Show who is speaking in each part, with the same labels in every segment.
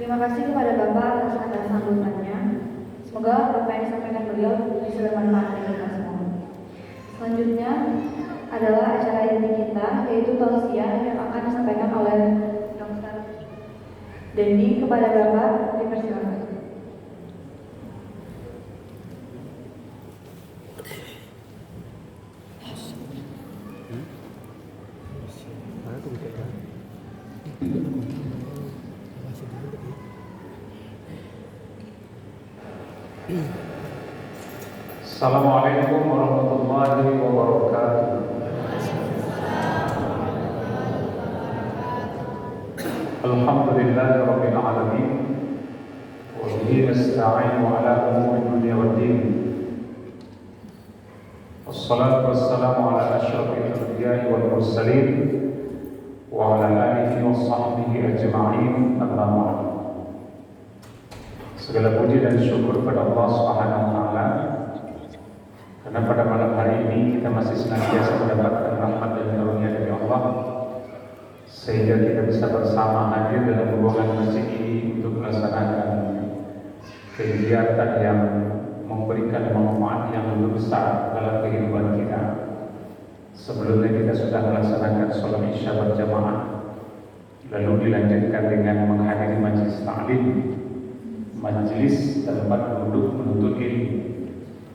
Speaker 1: Terima kasih kepada Bapak atas kata sambutannya. Semoga apa yang disampaikan beliau bisa bermanfaat bagi kita semua. Selanjutnya adalah acara inti kita, yaitu tausiah yang akan disampaikan oleh Dr. Dendi. Kepada Bapak dipersilakan.
Speaker 2: Assalamualaikum warahmatullahi wabarakatuh. Alhamdulillahi rabbil alamin. Wa bihi nasta'inu ala umuri dunya waddin. Wassalatu wassalamu ala asyrafil anbiya'i wal mursalin wa ala alihi wa sahbihi ajma'in. Amma ba'd. Segala puji dan syukur kepada Allah Subhanahu wa taala karena pada malam hari ini kita masih senantiasa mendapatkan rahmat dan karunia dari Allah, sehingga kita bisa bersama hadir dalam ruangan masjid ini untuk melaksanakan kegiatan yang memberikan manfaat yang lebih besar dalam kehidupan kita. Sebelumnya kita sudah melaksanakan sholat isya berjamaah, lalu dilanjutkan dengan menghadiri majelis ta'lim, majelis tempat duduk menuntut ilmu.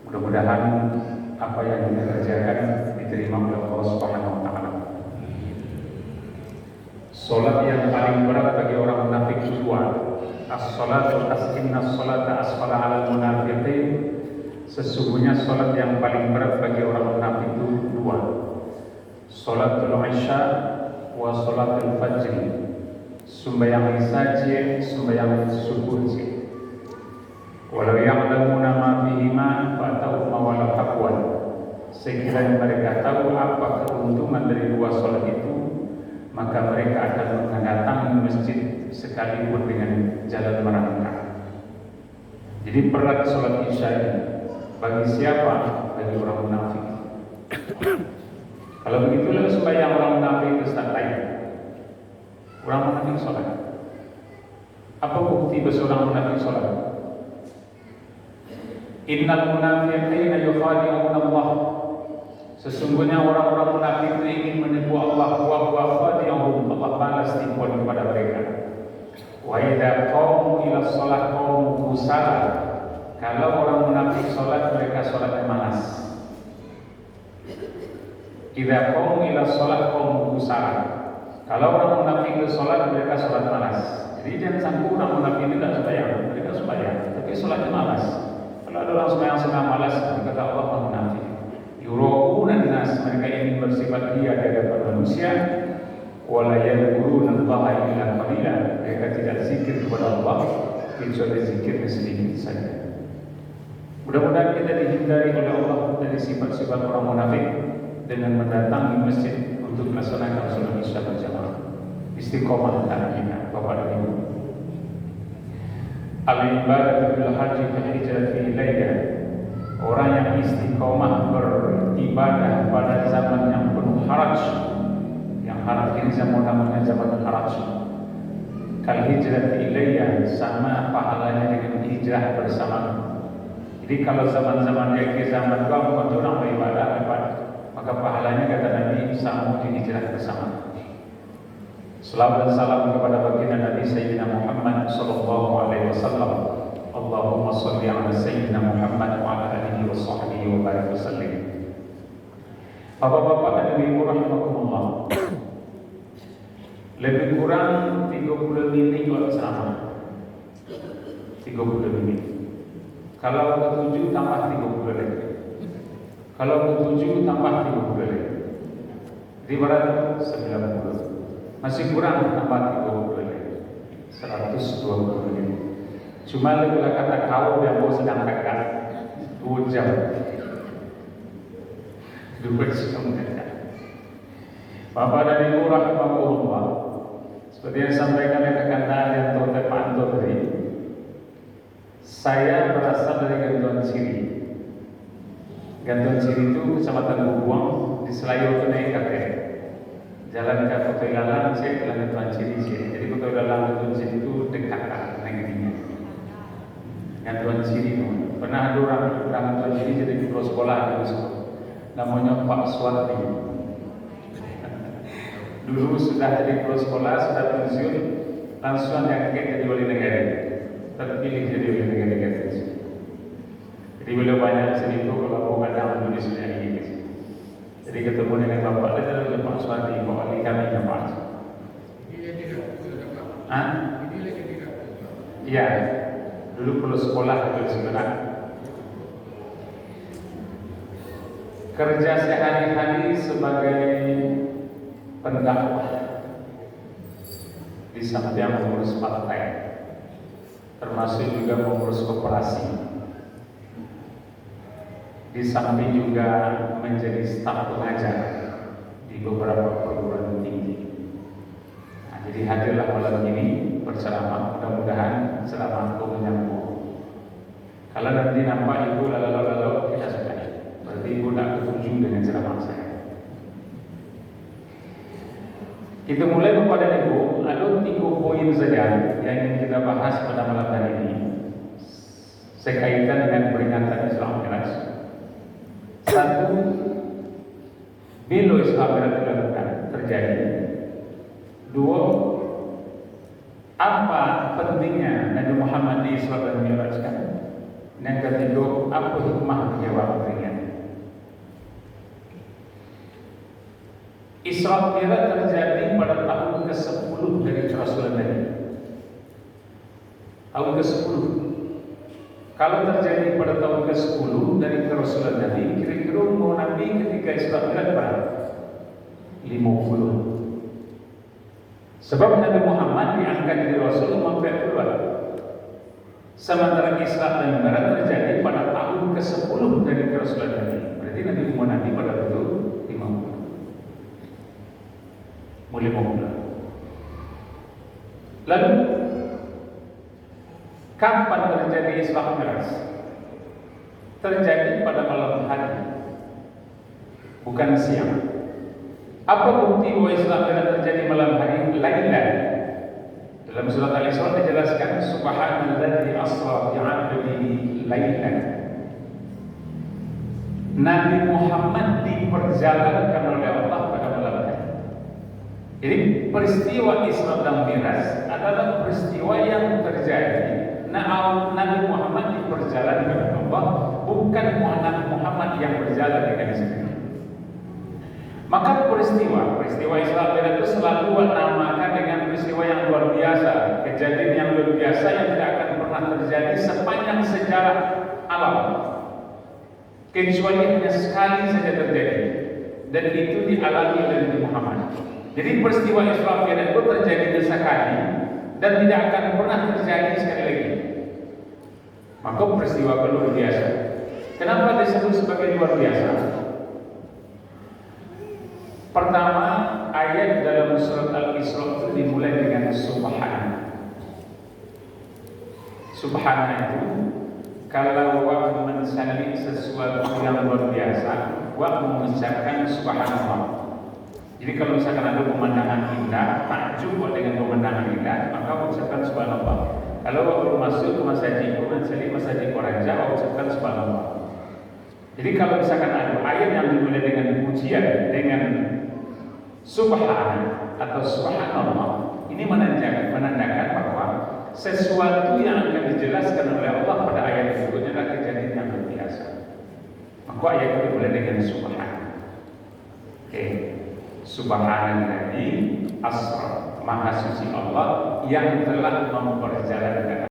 Speaker 2: Mudah-mudahan apa yang kita kerjakan diterima oleh Allah Subhanahu wa taala. Salat yang paling berat bagi orang munafik dua. As-salatu inna as-salata asfala 'alal munafiqin. Sesungguhnya salat yang paling berat bagi orang munafik itu dua. Salatul Isya wa salatul Fajr. Sembahyang Isya, sembahyang subuh. Walau ya'lamuna ma fihima fa'tau mawalau haqwan. Sekiranya mereka tahu apa keuntungan dari dua salat itu, maka mereka akan mendatangi masjid sekalipun dengan jalan merangkak. Jadi berat salat Isya ini bagi siapa? Bagi orang munafik. Kalau begitu lalu sembahyang orang munafik itu lain. Orang munafik salat. Apa bukti bahwa orang munafik salat? Innal munafiqina yukhadi'una Allah. Sesungguhnya orang-orang munafik itu ingin menipu Allah. Wa huwa khadi'uhum. Allah balas tipuan kepada mereka. Wa idza qamu ila shalah qamu kusala. Kalau orang munafik salat, mereka salatnya malas. Idza qamu ila shalah qamu kusala. Kalau orang munafik itu salat, mereka salat malas. Jadi jangan sangka orang munafik itu tidak sembahyang, mereka sembahyang, tapi salatnya malas. Kalau ada orang sembahyang malas, kata Allah munafik. Yura'una nas, mereka ingin bersifat ria di hadapan manusia. Wala yadhkuruna Allah illa qalila, mereka tidak zikir kepada Allah kecuali zikirnya sedikit saja. Mudah-mudahan kita dihindari oleh Allah dari sifat-sifat orang munafik dengan mendatangi masjid untuk melaksanakan sholat isya berjamaah. Istiqomah tanah kita, Bapak dan Ibu. Al-ibadah bil haji fil hijrati ilayya. Orang yang istiqomah beribadah pada zaman yang penuh haraj. Yang haraj ini zaman namanya zaman haraj. Kal hijrati ilayya, sama pahalanya dengan hijrah bersama. Jadi kalau zaman-zaman yang ke zaman kaum orang beribadah, maka pahalanya kata Nabi sama di hijrah bersama. Salawat dan salam kepada baginda Nabi Sayyidina Muhammad sallallahu alaihi wasallam. Allahumma shalli ala Sayyidina Muhammad wa ala alihi wa sahbihi wa barik wasallim. Bapak-bapak dan ibu rahimakumullah. Lebih kurang 30 menit waktu ceramah. 30 menit. Kalau ke-7 tambah 30 lagi. Kalau ke-7 tambah 30 lagi. Jadi berarti 90. Masih kurang tambah 30 lagi. 120 menit. Cuma lebih kata kau yang mau sedang kakak 2 jam. 2 jam kakak. Bapak dan Ibu rahimahullah. Seperti yang disampaikan oleh rekan yang Pak Anto tadi, saya berasal dari Gantuan Ciri. Gantuan Ciri itu kecamatan Bubuang di Selayu Tunai KPR. Jalan ke Kota Ilalang, saya ke Gantuan Ciri. Jadi Kota Ilalang Gantuan Ciri itu dekat sini. Pernah ada orang tua sini jadi guru sekolah namanya Pak Suwardi. Dulu sudah jadi guru sekolah, sudah pensiun, langsung diangkat jadi wali negara, terpilih jadi wali negara. Jadi beliau banyak cerita kalau ada Indonesia ini. Jadi ketemu dengan bapak dia adalah Pak Suwardi, Pak Wali kami yang Pak. Iya, dulu perlu sekolah itu sebenarnya. Kerja sehari-hari sebagai pendakwah di samping mengurus partai, termasuk juga mengurus koperasi. Di samping juga menjadi staf pengajar di beberapa perguruan tinggi. Nah, jadi hadirlah malam ini berceramah, mudah-mudahan ceramahku menyambung. Kalau nanti nampak ibu lalu kita sudah, berarti ibu tidak setuju dengan ceramah saya. Kita mulai kepada ibu, ada 3 poin saja yang ingin kita bahas pada malam hari ini sekaitan dengan peringatan Isra Mi'raj. 1, bila Isra Mi'raj dilakukan terjadi. 2, apa pentingnya Nabi Muhammad di Isra dan Mi'rajkan. Yang ketiga, apa hikmah menjawab peringatan. Isra Mi'raj terjadi pada tahun ke-10 dari Rasulullah Nabi. Tahun ke-10. Kalau terjadi pada tahun ke-10 dari Rasulullah Nabi, kira-kira umur Nabi ketika Isra Mi'raj berapa? 50. Sebab Nabi Muhammad diangkat dari Rasul umur 40. Sementara Isra dan Mi'raj terjadi pada tahun ke-10 dari Rasulullah Nabi. Berarti Nabi umur Nabi pada itu 50. Mulai 50. Lalu kapan terjadi Isra Mi'raj? Terjadi pada malam hari, bukan siang. Apa bukti bahwa Isra Mi'raj terjadi malam hari? Lailan. Dalam surat Al-Isra dijelaskan subhanalladzi asra bi 'abdihi lailan. Nabi Muhammad diperjalankan oleh Allah pada malam hari. Jadi peristiwa Isra dan Mi'raj adalah peristiwa yang terjadi. Nabi Muhammad diperjalankan oleh Allah, bukan Nabi Muhammad yang berjalan dengan sendiri. Maka peristiwa Isra Mi'raj itu selalu dinamakan dengan peristiwa yang luar biasa, kejadian yang luar biasa yang tidak akan pernah terjadi sepanjang sejarah alam, kecuali hanya sekali saja terjadi, dan itu dialami oleh Nabi Muhammad. Jadi peristiwa Isra Mi'raj itu terjadi sekali dan tidak akan pernah terjadi sekali lagi. Maka peristiwa luar biasa. Kenapa disebut sebagai luar biasa? Pertama, ayat dalam surat Al-Isra itu dimulai dengan subhana. Subhana itu kalau wa mensalib sesuatu yang luar biasa, wa mengucapkan subhanallah. Jadi kalau misalkan ada pemandangan indah, takjub dengan pemandangan indah, maka mengucapkan subhanallah. Kalau waktu masuk ke masjid, mensalib masjid Raja, mengucapkan subhanallah. Jadi kalau misalkan ada ayat yang dimulai dengan pujian, dengan subhan atau subhanallah, ini menandakan bahwa sesuatu yang akan dijelaskan oleh Allah pada ayat itu adalah kejadian yang luar biasa. Maka ayat itu dimulai dengan subhan. Oke. Subhanalladzi asra, maha suci Allah yang telah memperjalankan.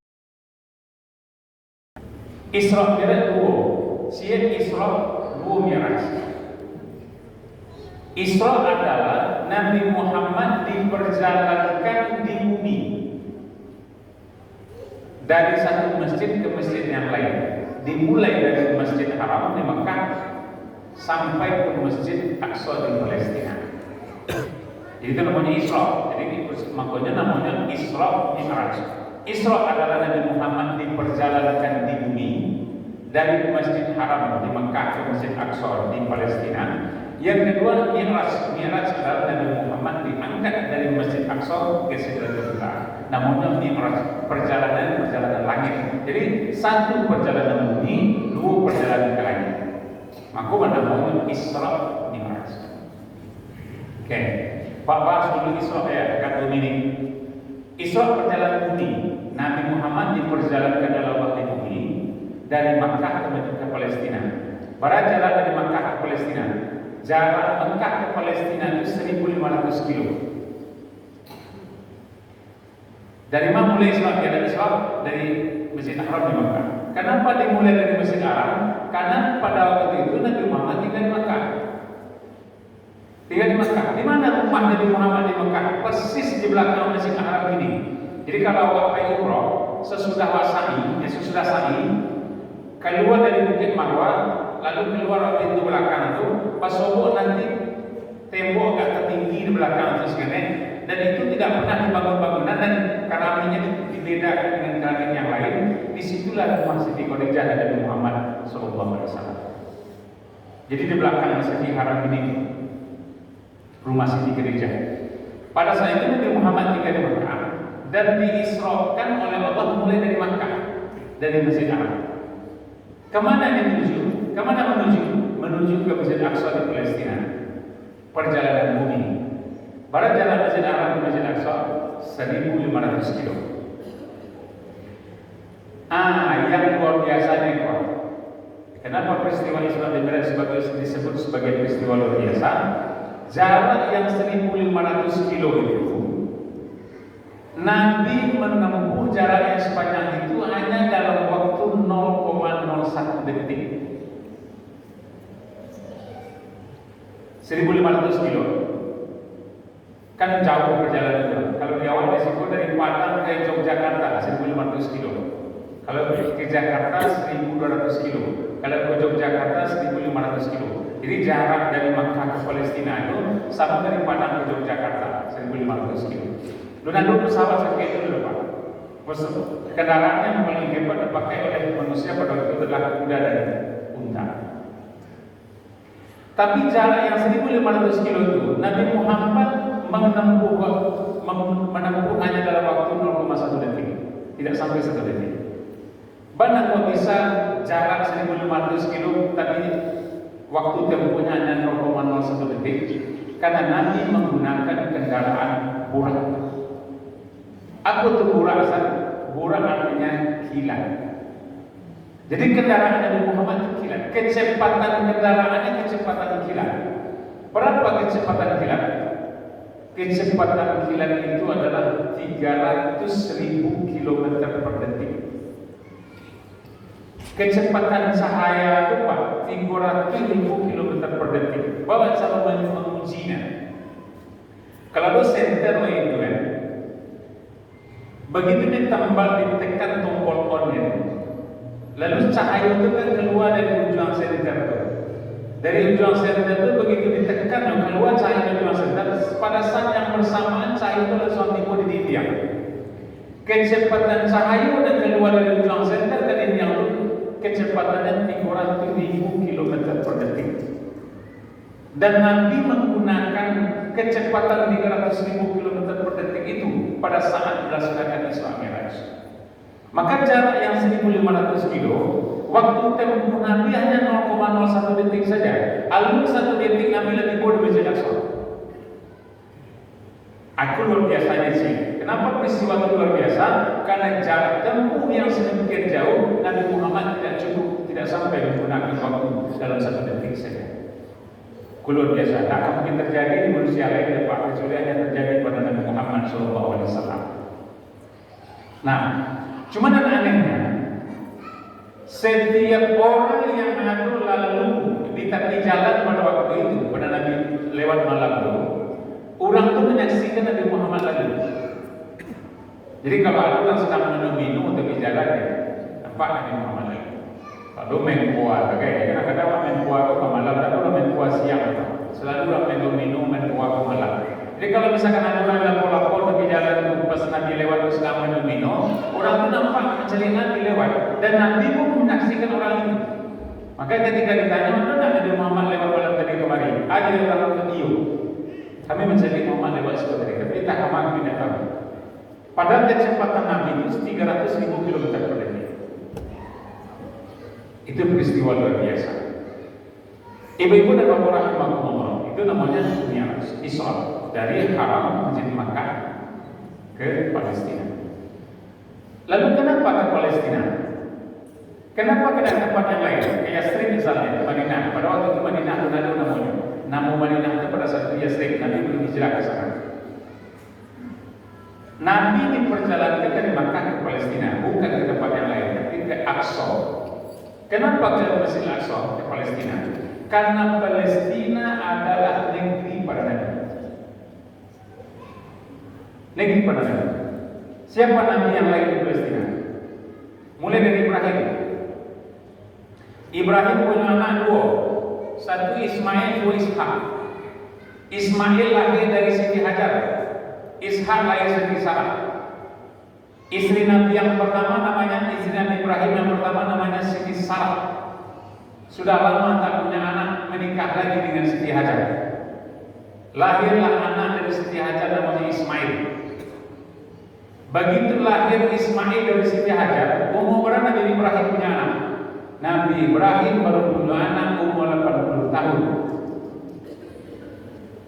Speaker 2: Isra Mi'raj 2. Siapa Isra 2 Mi'raj? Isra adalah Nabi Muhammad diperjalankan di bumi dari satu masjid ke masjid yang lain. Dimulai dari Masjid Haram di Mekah sampai ke Masjid Aqsa di Palestina. Jadi itu namanya Isra. Jadi makanya namanya Isra Mi'raj. Isra adalah Nabi Muhammad diperjalankan di bumi dari Masjid Haram di Mekah ke Masjid Aqsa di Palestina. Yang kedua Mi'raj. Mi'raj adalah Nabi Muhammad diangkat dari Masjid Aqsa ke Sidratul Muntaha. Namanya Mi'raj, perjalanan langit. Jadi satu perjalanan bumi, dua perjalanan ke langit. Maka namanya Isra Mi'raj. Oke, Pak bahas dulu Isra ya, kata ini. Isra perjalanan bumi. Nabi Muhammad diperjalankan dalam wahyu bumi dari Makkah ke Palestina. Jarak dari Makkah ke Palestina. Jarak Makkah ke Palestina itu 1.500 kilo. Dari mana mulai Isra? Dari Masjid Haram di Makkah. Kenapa dimulai dari Masjid Haram? Karena pada waktu itu Nabi Muhammad tinggal di Makkah. Tinggal di Makkah. Di mana rumah Nabi Muhammad di Makkah? Persis di belakang Masjid Haram ini. Jadi kalau awak umrah sesudah sa'i, keluar dari Bukit Marwah, lalu keluar pintu belakang itu, pas sobok nanti tembok agak tertinggi di belakang itu sekalian, dan itu tidak pernah dibangun bangunan dan karaminya dibedakan dengan karami yang lain. Disitulah rumah Siti Khadijah dan Nabi Muhammad SAW. Jadi di belakang Masjid Haram ini rumah Siti Khadijah. Pada saat itu Nabi Muhammad tinggal di Makkah dan diisrakan oleh Allah mulai dari Makkah, dari Masjid Haram. Kemana dia menuju? Menuju ke Masjid Aqsa di Palestina. Perjalanan bumi. Jalan Masjid Haram ke Masjid Aqsa 1.500 kilo. Yang luar biasanya kuat. Kenapa peristiwa Isra dan Mi'raj disebut sebagai peristiwa luar biasa? Jarak yang 1.500 kilo itu, Nabi menempuh jarak yang sepanjang itu hanya dalam waktu 0,01 detik. 1.500 kilo. Kan jauh perjalanan itu. Kalau di awal resiko dari Padang ke Yogyakarta 1.500 kilo. Kalau ke Jakarta 1.200 kilo. Kalau ke Yogyakarta 1.500 kilo. Jadi jarak dari Makkah ke Palestina itu sama dari Padang ke Yogyakarta 1.500 kilo. Lu nanti pesawat seperti itu dulu Pak. Kendaraan yang paling hebat dipakai oleh manusia pada waktu itu adalah kuda dan unta. Tapi jarak yang 1.500 kilo itu Nabi Muhammad menempuh hanya dalam waktu 0,1 detik, tidak sampai 1 detik. Mana kok bisa jarak 1.500 kilo tapi waktu tempuhnya hanya 0,01 detik? Karena Nabi menggunakan kendaraan burak. Apa itu burak? Burak artinya kilat. Jadi kendaraan Nabi Muhammad itu kilat. Kecepatan kendaraannya kecepatan kilat. Berapa kecepatan kilat? Kecepatan kilat itu adalah 300.000 km per detik. Kecepatan cahaya itu Pak 300.000 km per detik. Bawa cara mengujinya. Kalau senter itu kan, begitu ditambal ditekan tombol on-nya, lalu cahaya itu kan keluar dari ujung senter itu. Dari ujung senter itu begitu ditekan keluar cahaya dari ujung senter. Pada saat yang bersamaan cahaya itu langsung timbul di tiang. Kecepatan cahaya dan keluar dari ujung senter ke tiang itu kecepatannya 300.000 km per detik. Dan Nabi menggunakan kecepatan 300.000 km per detik itu pada saat melaksanakan Isra Mi'raj. Maka jarak yang 1.500 kilo, waktu tempuh Nabi hanya 0,01 detik saja. Alur 1 detik Nabi lebih bodoh di Masjid Aqsa. Aku luar biasanya sih. Kenapa peristiwa itu luar biasa? Karena jarak tempuh yang sedemikian jauh Nabi Muhammad tidak sampai menggunakan waktu dalam 1 detik saja. Luar biasa. Tak akan mungkin terjadi di manusia lain Pak, kecuali hanya terjadi pada Nabi Muhammad SAW. Nah, cuma dan anehnya, setiap orang yang lalu di tepi jalan pada waktu itu, pada Nabi lewat malam itu, orang itu menyaksikan Nabi Muhammad lalu. Jadi kalau ada orang sedang minum tepi jalan ya, nampak Nabi Muhammad lalu. Kalau main kuah, kadang-kadang main kuah ke malam, kadang main kuah siang. Selalu orang minum main kuah ke malam. Jadi kalau misalkan ada orang lapor tepi jalan pas Nabi lewat terus sedang minum, orang itu nampak mencari Nabi lewat dan Nabi pun menyaksikan orang itu. Maka ketika ditanya, mana Nabi Muhammad lewat malam tadi kemarin? Ada orang itu, iyo. Kami mencari Muhammad lewat seperti itu, tapi tak kami tidak tahu. Padahal kecepatan Nabi itu 300.000 km per detik. Itu peristiwa luar biasa. Ibu-ibu dan bapak rahimakumullah, itu namanya Isra dari Haram Masjid Makkah ke Palestina. Lalu kenapa ke Palestina? Kenapa ke tempat yang lain? Kayak Yasrib misalnya, Madinah. Pada waktu itu Madinah itu ada namanya. Nama Madinah itu pada saat itu Yasrib, Nabi belum hijrah ke sana. Nabi diperjalankan dari Makkah ke Palestina, bukan ke tempat yang lain, tapi ke Aqsa. Kenapa ke Masjid Aqsa ke Palestina? Karena Palestina adalah negeri para nabi. Negeri para nabi. Siapa nabi yang lain di Palestina? Mulai dari Ibrahim. Ibrahim punya anak dua, satu Ismail, dua Ishak. Ismail lahir dari Siti Hajar, Ishak lahir dari Sarah. Istri Nabi yang pertama namanya, istri Nabi Ibrahim yang pertama namanya Siti Sarah. Sudah lama tak punya anak, menikah lagi dengan Siti Hajar. Lahirlah anak dari Siti Hajar namanya Ismail. Begitu lahir Ismail dari Siti Hajar, umur berapa Nabi Ibrahim punya anak? Nabi Ibrahim baru punya anak umur 80 tahun.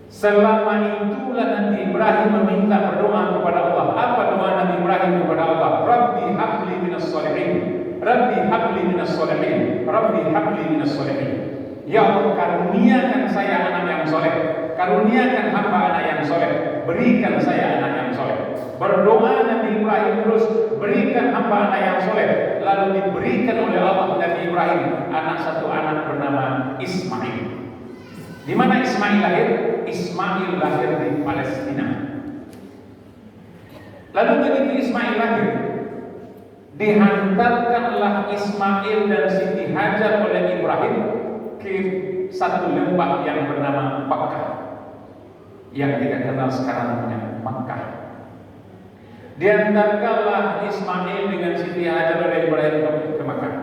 Speaker 2: Selama itulah Nabi Ibrahim meminta berdoa kepada Allah. Apa doa Nabi Ibrahim kepada Allah? Rabbi habli minas sholihin, Rabbi habli minas sholihin, Rabbi habli minas sholihin. Ya Allah, karuniakan saya anak yang soleh, karuniakan hamba anak yang soleh, berikan saya anak yang soleh. Berdoa Nabi Ibrahim terus, berikan hamba anak yang soleh. Lalu diberikan oleh Allah Nabi Ibrahim satu anak bernama Ismail. Di mana Ismail lahir? Ismail lahir di Palestina. Lalu begitu Ismail lahir, dihantarkanlah Ismail dan Siti Hajar oleh Ibrahim ke satu lembah yang bernama Makkah, yang kita kenal sekarang namanya Makkah. Diantarkanlah Ismail dengan Siti Hajar oleh Ibrahim ke Makkah.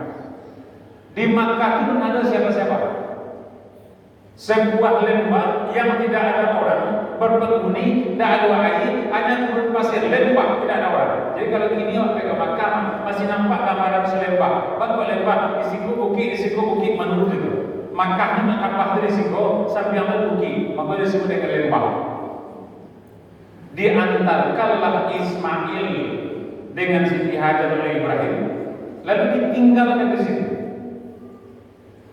Speaker 2: Di Makkah itu ada siapa-siapa? Sebuah lembah yang tidak ada orang, berpenghuni, tidak ada air, hanya gurun pasir, lembah, tidak ada orang. Jadi kalau gini waktu ke Makkah masih nampak gambaran selembah. Bangku lembah, di siku bukit menurut itu. Makkahnya nakapah dari siku sampai yang bukit, maka disebut dengan lembah. Diantarkanlah Ismail dengan Siti Hajar oleh Ibrahim, lalu ditinggalkan di situ.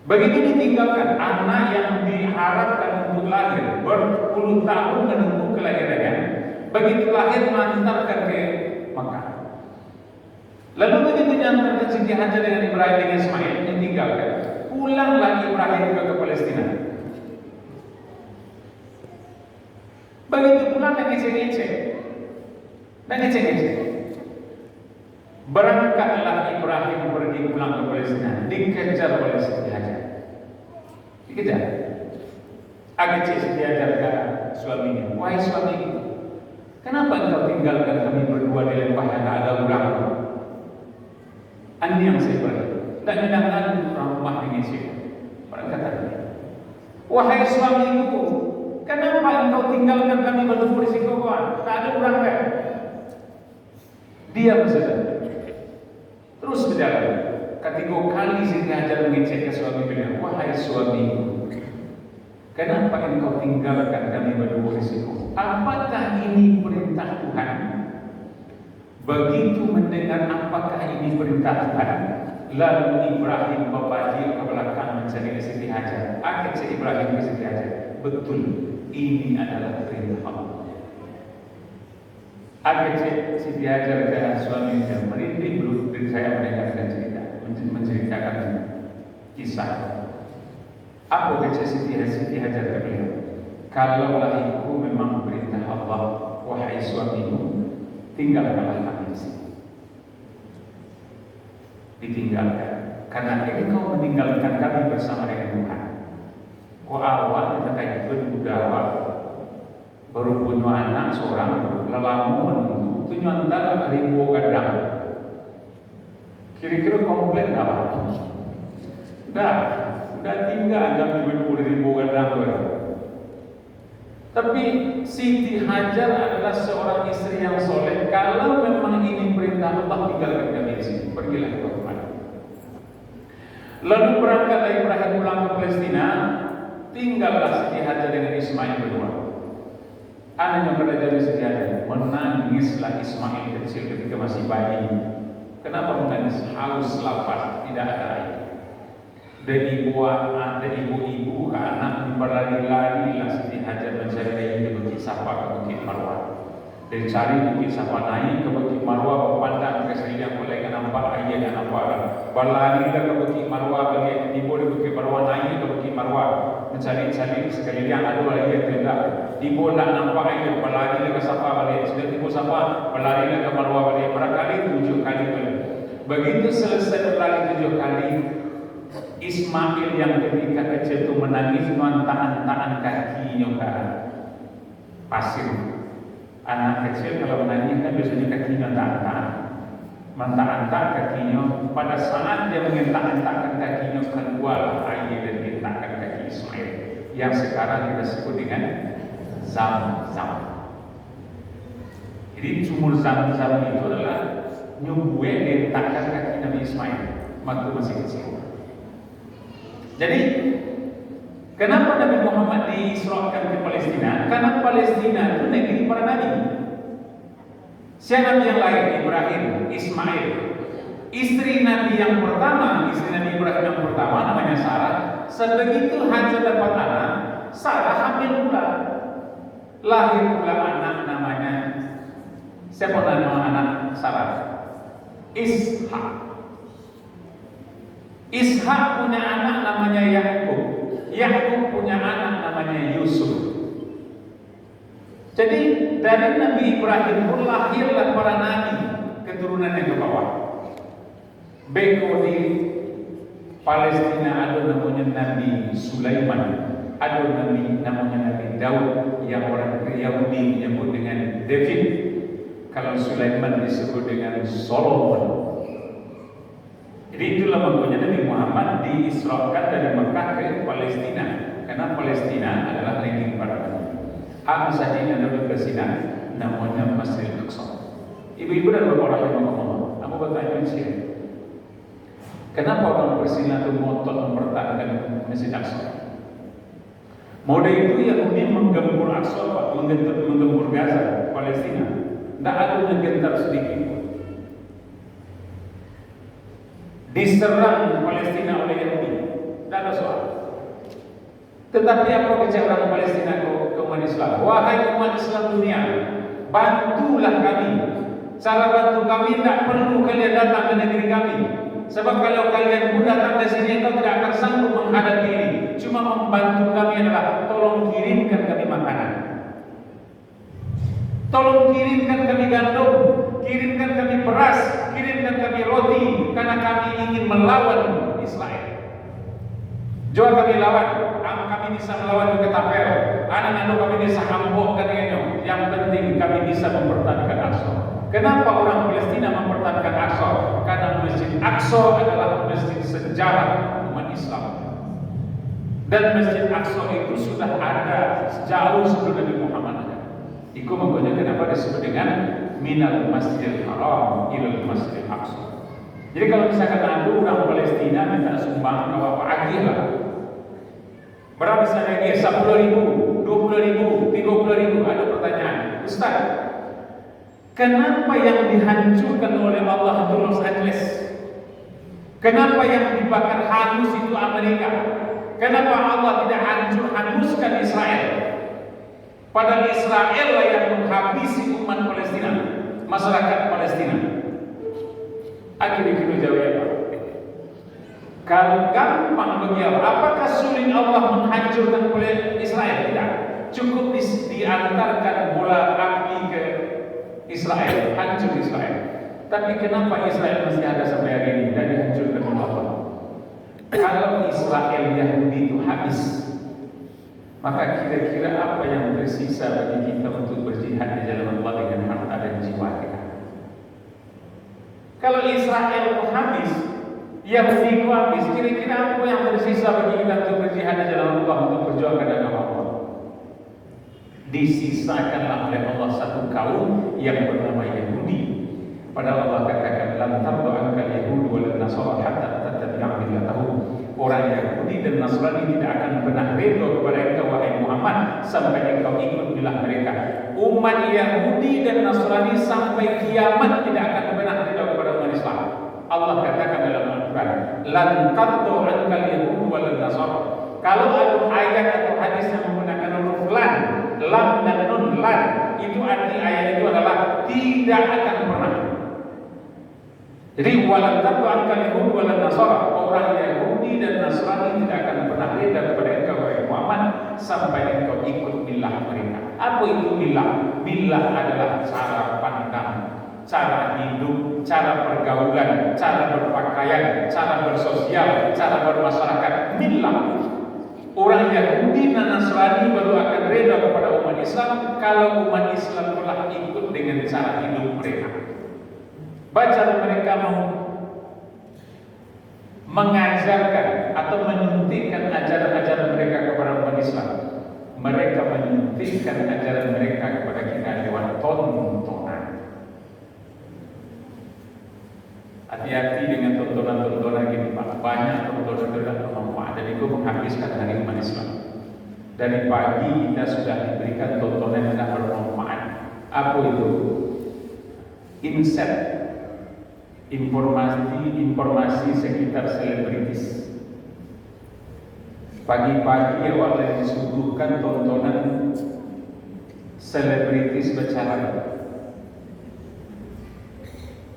Speaker 2: Begitu ditinggalkan, anak yang diharapkan untuk lahir berpuluh tahun menunggu kelahirannya, begitu lahir mengantarkan ke Makkah. Lalu begitu diantarkan Siti Hajar dengan Ibrahim dengan Ismail, ditinggalkan, pulanglah Ibrahim ke Palestina. Begitu pulang dan ngecek-ngecek, berangkatlah Ibrahim pergi pulang ke Palestina, dikejar oleh Siti Hajar. Dikejar. Agak Siti Hajar ke suaminya, wahai suamiku, kenapa engkau tinggalkan kami berdua di lembah yang tak ada ulang? Ini yang saya pergi. Tak nyenangkan rumah ini sih. Berkata, wahai suamiku, kenapa engkau tinggalkan kami berdua di situ kawan? Tak ada ulang kan? Diam saja. Terus berjalan. Ketiga kali Siti Hajar mengecek ke suami beliau, wahai suamiku, kenapa engkau tinggalkan kami berdua di situ? Apakah ini perintah Tuhan? Begitu mendengar apakah ini perintah Tuhan, lalu Ibrahim berbalik ke belakang mencari Siti Hajar. Akhirnya Ibrahim ke Siti Hajar, betul, ini adalah perintah Allah. Akhirnya Siti Hajar ke suaminya, merinding belum saya mendengarkan cerita, menceritakan kisah. Apa kata Siti Hajar ke beliau? Kalaulah itu memang perintah Allah, wahai suamiku, tinggalkanlah kami di sini. Ditinggalkan, karena engkau meninggalkan kami bersama dengan Tuhan. Kau awal kita kayak itu awal baru punya anak seorang, lelamun itu antara 1000 gadang. Kira-kira komplain apa? Udah tinggal kami berdua 1000 gadang baru. Tapi Siti Hajar adalah seorang istri yang soleh. Kalau memang ini perintah Allah, tinggalkan kami di sini, pergilah ke tempat. Lalu berangkatlah Ibrahim pulang ke Palestina. Tinggallah Siti Hajar dengan Ismail berdua. Anaknya kata Siti Hajar, menangislah Ismail kecil ketika masih bayi. Kenapa menangis? Haus, lapar, tidak ada air. Dan ibu-ibu ke anak berlari-lari lah Siti Hajar mencari air di Bukit Safa ke Bukit Marwah. Dan cari Bukit Safa naik ke Bukit Marwah, berpandang ke sekeliling, mulai nampak air dan nampak. Berlari ke Bukit Marwah, bagi tiba di Bukit Marwah, naik ke Bukit Marwah, mencari-cari sekeliling ada air tidak. Tiba tak nampak air, berlari ke Safa balik. Sudah tiba Safa, berlari ke Marwah balik. Berkali 7 kali balik. Begitu selesai berlari 7 kali, Ismail yang ketika kecil itu menangis, menantang-antang kakinya ke pasir. Anak kecil kalau menangis kan biasanya kakinya antang-antang, mentang-antang kakinya. Pada saat dia mengentak-entakkan kakinya, keluar air dan dihentakkan kaki Ismail, yang sekarang kita sebut dengan Zam-Zam. Jadi sumur Zam-Zam itu adalah nyubue dihentakkan kaki Nabi Ismail waktu masih kecil. Jadi kenapa Nabi Muhammad diisrakan ke Palestina? Karena Palestina itu negeri para nabi. Siapa nabi yang lain? Ibrahim, Ismail. Istri Nabi yang pertama, istri Nabi Ibrahim yang pertama namanya Sarah. Sebegitu Hajar dapat anak, Sarah hamil pula. Lahir pula anak namanya, siapa nama anak Sarah? Ishak. Ishak punya anak namanya Yakub. Yakub punya anak namanya Yusuf. Jadi dari Nabi Ibrahim pun lahirlah para nabi keturunannya ke bawah. Beko di Palestina ada namanya Nabi Sulaiman, ada namanya Nabi Daud yang orang Yahudi menyebut dengan David. Kalau Sulaiman disebut dengan Solomon. Jadi itulah makanya Nabi Muhammad diisrakan dari Mekah ke Palestina, karena Palestina adalah negeri para nabi. Hak saja ada di Palestina namanya Masjidil Aqsa. Ibu-ibu dan bapak rahimahullah, aku bertanya sih, kenapa orang Palestina itu ngotot mempertahankan Masjid Aqsa? Mode itu Yahudi menggempur Aqsa, menggempur Gaza, Palestina. Tidak ada yang gentar sedikit pun. Diserang Palestina oleh Yahudi, tidak ada soal. Tetapi apa kerja orang Palestina ke umat Islam? Wahai umat Islam dunia, bantulah kami. Cara bantu kami tidak perlu kalian datang ke negeri kami. Sebab kalau kalian pun datang ke sini, kau tidak akan sanggup menghadapi ini. Cuma membantu kami adalah tolong kirimkan kami makanan. Tolong kirimkan kami gandum, kirimkan kami beras, kirimkan kami roti, karena kami ingin melawan Israel. Jua kami lawan, kami bisa melawan ke Tapel, anak-anak kami bisa hambokkan dengannya. Yang penting kami bisa mempertahankan Aqsa. Kenapa orang Palestina mempertahankan Aqsa? Karena Masjid Aqsa adalah masjid sejarah umat Islam. Dan Masjid Aqsa itu sudah ada jauh sebelum Nabi Muhammad. Iku makanya kenapa disebut dengan minal Masjidil Haram ilal Masjidil Aqsa. Jadi kalau misalkan ada orang Palestina minta sumbang apa agilah. Berapa misalnya dia 10.000, 20.000, 30.000, ada pertanyaan. Ustaz, kenapa yang dihancurkan oleh Allah itu Los Angeles? Kenapa yang dibakar hangus itu Amerika? Kenapa Allah tidak hanguskan Israel? Padahal Israel lah yang menghabisi umat Palestina, masyarakat Palestina. Akhirnya kita jawab apa? Kalau gampang bagi Allah, apakah sulit Allah menghancurkan Israel? Tidak. Cukup diantarkan bola api ke Israel, hancur Israel. Tapi kenapa Israel masih ada sampai hari ini dan dihancurkan oleh Allah? Kalau Israel Yahudi itu habis, maka kira-kira apa yang tersisa bagi kita untuk berjihad di jalan Allah dengan harta dan jiwa kita? Kalau Israel itu habis, Yahudi itu habis, kira-kira apa yang tersisa bagi kita untuk berjihad di jalan Allah, untuk berjuang agama Allah? Disisakanlah oleh Allah satu kaum yang bernama Yahudi. Padahal Allah katakan lan tardu ankal yahud wal nasara hatta tattabi'a millatahum. Orang Yahudi dan Nasrani tidak akan pernah redha kepada engkau wahai Muhammad sampai engkau ikut milah mereka. Umat Yahudi dan Nasrani sampai kiamat tidak akan pernah redha kepada umat Islam. Allah katakan dalam Al-Quran, lan tardu ankal yahud wal nasara. Kalau ada ayat atau hadis yang menggunakan huruf lan, lam dan nun lan, itu arti ayat itu adalah tidak akan pernah. Jadi walan tardu ankal yahud wal nasara, orang Yahudi dan Nasrani tidak akan pernah reda kepada engkau wahai Muhammad sampai engkau ikut milah mereka. Apa itu milah? Milah adalah cara pandang, cara hidup, cara pergaulan, cara berpakaian, cara bersosial, cara bermasyarakat. Milah. Orang Yahudi dan Nasrani baru akan reda kepada umat Islam kalau umat Islam telah ikut dengan cara hidup mereka. Baca mereka mengajarkan atau menyuntikkan ajaran-ajaran mereka kepada umat Islam. Mereka menyuntikkan ajaran mereka kepada kita lewat tontonan. Hati-hati dengan tontonan-tontonan gini Pak. Banyak tontonan tidak bermanfaat dan itu menghabiskan hari umat Islam. Dari pagi kita sudah diberikan tontonan yang tidak bermanfaat. Apa itu? Inset, informasi sekitar selebritis. Pagi-pagi awal disuguhkan tontonan selebritis bercerai.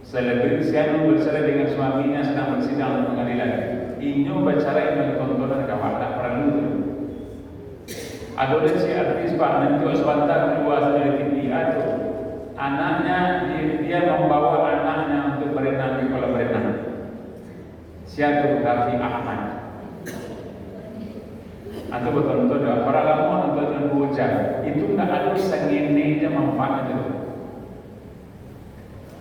Speaker 2: Selebritis yang bercerai dengan suaminya sedang bersidang di pengadilan. Inyo bercerai dengan tontonan kawan tak perlu. Ada si artis Pak Menjo sebentar keluar dari TV itu. Anaknya dia membawa anaknya untuk berenang di kolam renang. Siapa Raffi Ahmad? Atau betul-betul dah para lama nonton hujan itu tidak ada segini aja manfaatnya itu.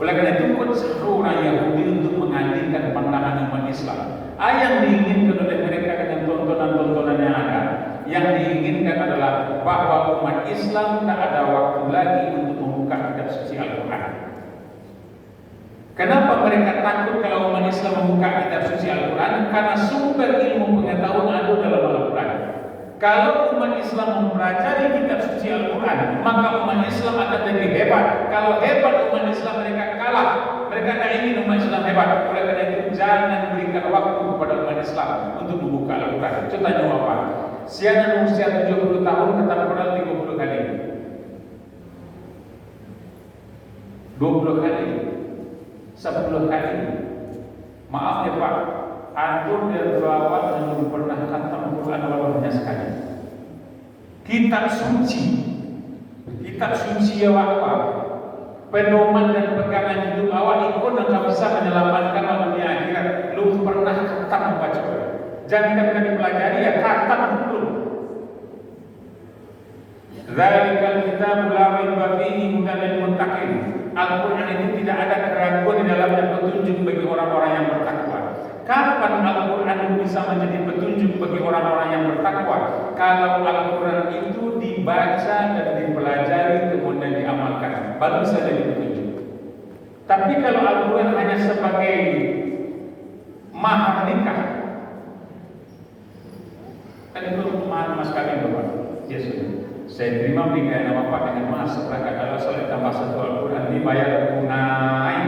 Speaker 2: Oleh karena itu pun seluruh orang Yahudi untuk mengalihkan pandangan umat Islam. Yang diinginkan oleh mereka dengan tontonan-tontonan yang ada. Yang diinginkan adalah bahwa umat Islam tidak ada waktu lagi untuk membuka kitab suci Al-Quran. Kenapa mereka takut kalau umat Islam membuka kitab suci Al-Quran? Karena sumber ilmu pengetahuan ada dalam Al-Quran. Kalau umat Islam mempelajari kitab suci Al-Quran, maka umat Islam akan jadi hebat. Kalau hebat umat Islam, mereka kalah. Mereka tidak ingin umat Islam hebat. Oleh karena itu jangan berikan waktu kepada umat Islam untuk membuka Al-Quran. Contohnya apa? Siaran usia 70 tahun kata Quran 30 kali. 20 kali. 10 kali. Maaf ya Pak, antum dan berawat belum pernah khatam Quran walaupun sekali. Kitab suci ya apa? Pedoman dan pegangan hidup awak ikut dan tak bisa menyelamatkan dunia akhirat. Belum pernah khatam baca. Jangan kata dipelajari ya khatam dulu. Zalikal kitab la raiba fihi hudan lil muttaqin. Al-Quran itu tidak ada keraguan di dalamnya, petunjuk bagi orang-orang yang bertakwa. Kapan Al-Quran bisa menjadi petunjuk bagi orang-orang yang bertakwa? Kalau Al-Quran itu dibaca dan dipelajari kemudian diamalkan, baru bisa jadi petunjuk. Tapi kalau Al-Quran hanya sebagai mahar nikah, kan itu mahar mas kawin Bapak. Ya sudah. Saya terima nikah nama Pak dengan mas seperangkat alat salat tambah satu Al-Quran dibayar tunai.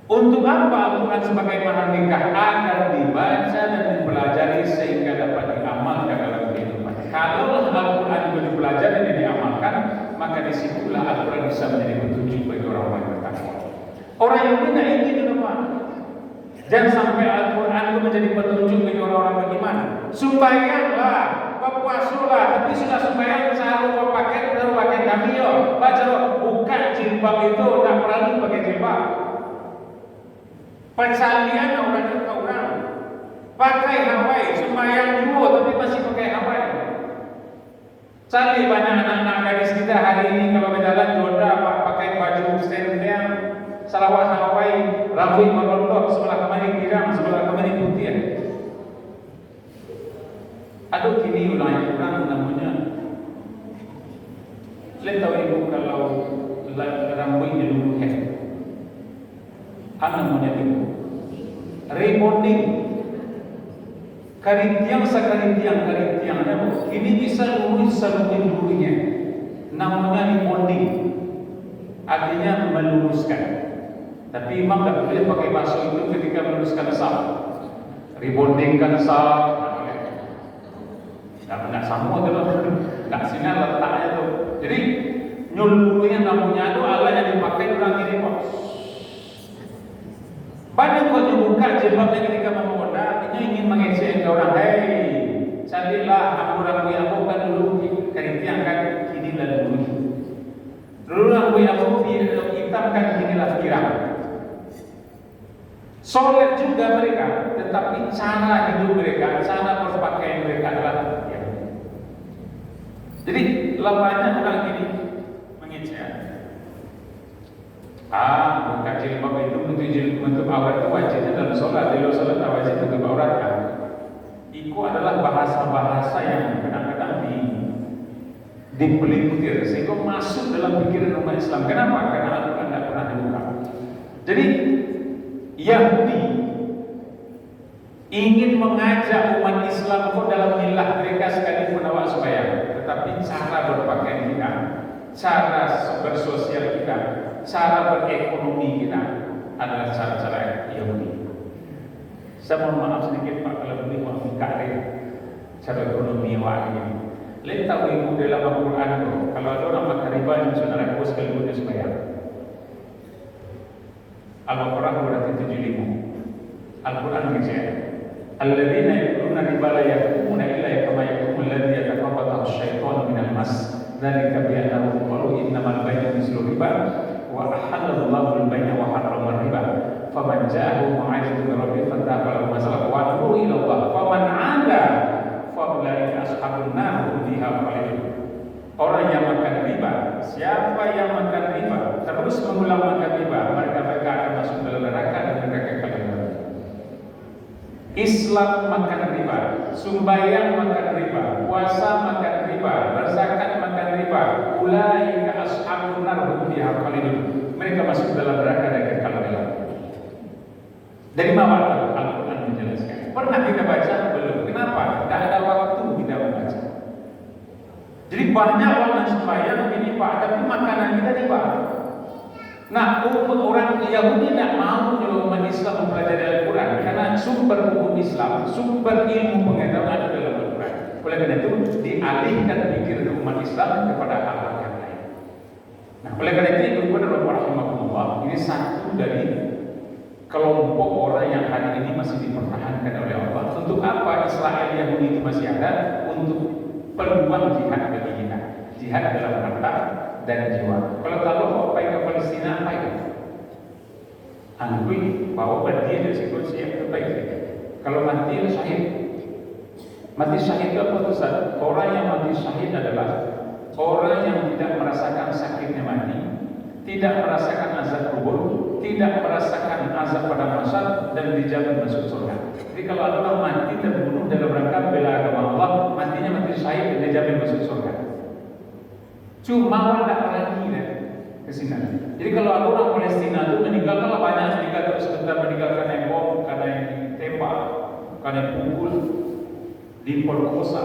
Speaker 2: Untuk apa Al-Quran sebagai mahar nikah? Agar dibaca dan dipelajari sehingga dapat diamalkan dalam kehidupan. Kalau Al-Quran juga dipelajari dan diamalkan, maka disitulah Al-Quran bisa menjadi petunjuk bagi orang-orang yang bertakwa. Orang yang tidak ingin itu Pak. Jangan sampai Al-Quran itu menjadi petunjuk bagi orang-orang beriman. Sembahyanglah, berpuasalah, tapi sudah sembahyang selalu pakai kamio. Baca buka jilbab itu tidak perlu pakai jilbab. Persalian orang ke orang. Pakai Hawaii, sembahyang juga tapi masih pakai Hawaii. Cari banyak anak-anak gadis kita hari ini kalau berjalan jodoh pakai baju sendal, salawat Hawaii, rambut merondok sebelah kemari kiram, sebelah kemari putih. Aduh, kini ini ulama orang namanya, lihat tahu ibu kalau rambutnya luluh namanya itu rebonding. Karintiang ini bisa lurus seluruhnya. Namanya rebonding, artinya meluruskan. Tapi imam tak boleh pakai bahasa itu ketika meluruskan saf. Rebondingkan saf, tak sama tu, tak sinar letaknya tu. Jadi nyuluruhnya namanya itu Allah yang dipakai orang ini kok. Banyak kau buka jilbabnya ketika memoda, artinya ingin mengejek orang. Hei, cantiklah aku yang aku kan dulu karintiang kan kini lah dulu. Dulu aku hitam kan kini lah pirang. Soleh juga mereka, tetapi cara hidup mereka, cara berpakaian mereka adalah ya. Jadi banyak orang ini mengejek. Buka jilbab itu untuk aurat itu wajibnya dalam sholat. Di luar sholat tak wajib untuk aurat kan. Itu adalah bahasa-bahasa yang kadang-kadang dipelintir sehingga masuk dalam pikiran umat Islam. Kenapa? Karena Al-Quran tidak pernah dibuka. Jadi Yahudi ingin mengajak umat Islam kok dalam milah mereka sekalipun awak sembahyang, tetapi cara berpakaian kita, cara bersosial kita, cara berekonomi kita adalah cara-cara Yahudi. Saya mohon maaf sedikit Pak kalau boleh mengingkari cara ekonomi awak ini. Lihat tahu ibu dalam Al-Quran tu, kalau ada orang makan riba yang saudara aku sekalipun dia sembahyang. Al-Baqarah 275. Al-Quran berkata, "Alladzina ya'kuluna riba la yaqumuna illa kama yaqumu alladhi yatakabbathu asy-syaitanu minal mas." Dzalika bi annahum qalu innamal bay'u mithlu riba wa ahalla Allahu al-bay'a wa harrama ar-riba. Faman ja'ahu mau'izatun min rabbih fantaha falahu ma salafa wa amruhu ila Allah. Faman 'ada fa ulaika ashabun nar hum fiha khalidun. Orang yang makan riba, siapa yang makan riba terus mengulang makan riba, mereka akan masuk dalam neraka dan mereka kekal. Islam makan riba, sembahyang makan riba, puasa makan riba, berzakat makan riba. Ulaika ashabun nar hum fiha khalidun. Mereka masuk dalam neraka dan kekal dalam. Dari mana Al-Quran menjelaskan? Pernah kita baca belum? Kenapa? Tidak ada waktu kita membaca. Jadi banyak orang sembahyang ini Pak, tapi makanan kita riba. Nah, orang Yahudi tidak mau kalau umat Islam mempelajari Al-Quran karena sumber hukum Islam, sumber ilmu pengetahuan ada dalam Al-Quran. Oleh karena itu dialihkan pikiran umat Islam kepada hal-hal yang lain. Nah, oleh karena itu rahimahullah, ini satu dari kelompok orang yang hari ini masih dipertahankan oleh Allah. Untuk apa Israel Yahudi itu masih ada? Untuk peluang jihad bagi kita, jihad dalam harta dan jiwa. Kalau tahu apa ke Palestina apa itu? Angkui bawa dia dari situ siap terbaik. Kalau mati syahid, mati syahid itu apa Ustaz? Orang yang mati syahid adalah orang yang tidak merasakan sakitnya mati, tidak merasakan azab kubur, tidak merasakan azab pada masyar dan dijamin masuk surga. Jadi kalau ada orang mati terbunuh dalam rangka bela agama Allah, matinya mati syahid dan dijamin masuk surga. Cuma tidak lagi ke sini. Jadi kalau ada orang Palestina itu meninggal, kalau banyak meninggal terus sebentar meninggal karena bom, karena tembak, karena pukul, diperkosa,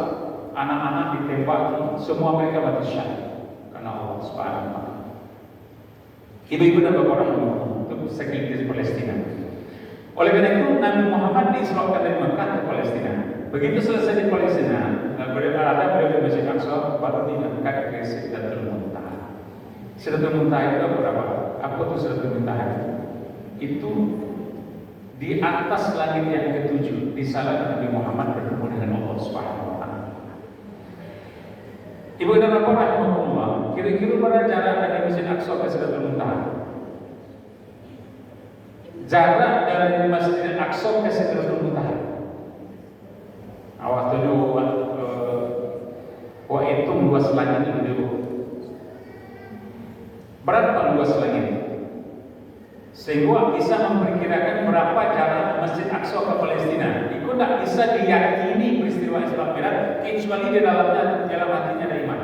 Speaker 2: anak-anak ditembaki, semua mereka mati syahid karena Allah Subhanahu wa taala. Ibu-ibu dan bapak rahimahullah, untuk segelintir Palestina. Oleh karena itu Nabi Muhammad diisrakan dari Mekah ke Palestina. Begitu selesai di Palestina, berada beliau di Masjid Aqsa, baru diangkat ke Sidratul Muntaha. Sidratul Muntaha itu apa? Apa itu Sidratul Muntaha? Itu di atas langit yang ketujuh, di sana Nabi Muhammad bertemu dengan Allah Subhanahu wa taala. Ibu dan bapak rahimahullah, kira-kira berapa jarak dari Masjid Aqsa ke Sidratul Muntaha? Jarak dari Masjid Aqsa ke Sidratul Muntaha. Awak dulu hitung luas langit dulu. Berapa luas langit? Sehingga bisa memperkirakan berapa jarak Masjid Aqsa ke Palestina. itu tidak bisa diyakini peristiwa Isra Mi'raj kecuali di dalam hatinya ada iman.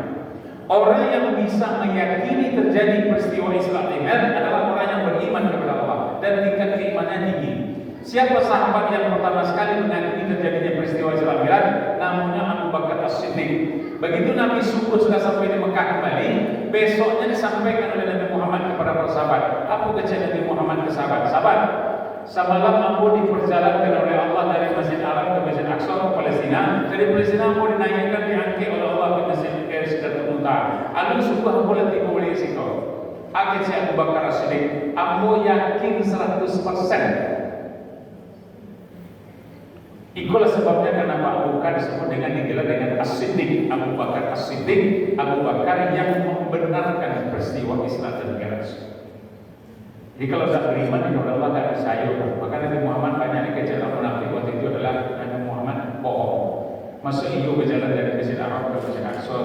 Speaker 2: Orang yang bisa meyakini terjadi peristiwa Isra Mi'raj adalah orang yang beriman kepada Allah dan tingkat keimanannya tinggi. Siapa sahabat yang pertama sekali mengakui terjadinya peristiwa Isra Mi'raj? Namanya Abu Bakar As-Siddiq. Begitu Nabi subuh sudah sampai di Mekah kembali, besoknya disampaikan oleh Nabi Muhammad kepada para sahabat. Apa kata Nabi Muhammad ke sahabat? Semalam aku diperjalankan oleh Allah dari Masjid Haram ke Masjid Aqsa ke Palestina. Dari Palestina aku dinaikkan diangkat oleh Allah ke Masjid Sidratul Muntaha. Lalu subuh aku latih boleh siko. Akhir saya Abu Bakar As-Siddiq, aku yakin 100%. Itulah sebabnya kenapa Abu Bakar disebut digelar dengan As-Siddiq. Abu Bakar As-Siddiq, Abu Bakar yang membenarkan peristiwa Isra dan Mi'raj. Jadi kalau tak beriman kepada Allah tak percaya. Maka Nabi Muhammad banyak dikejar orang munafik waktu itu adalah Nabi Muhammad bohong. Masuk iyo berjalan dari Masjid Arab ke Masjid Aqsa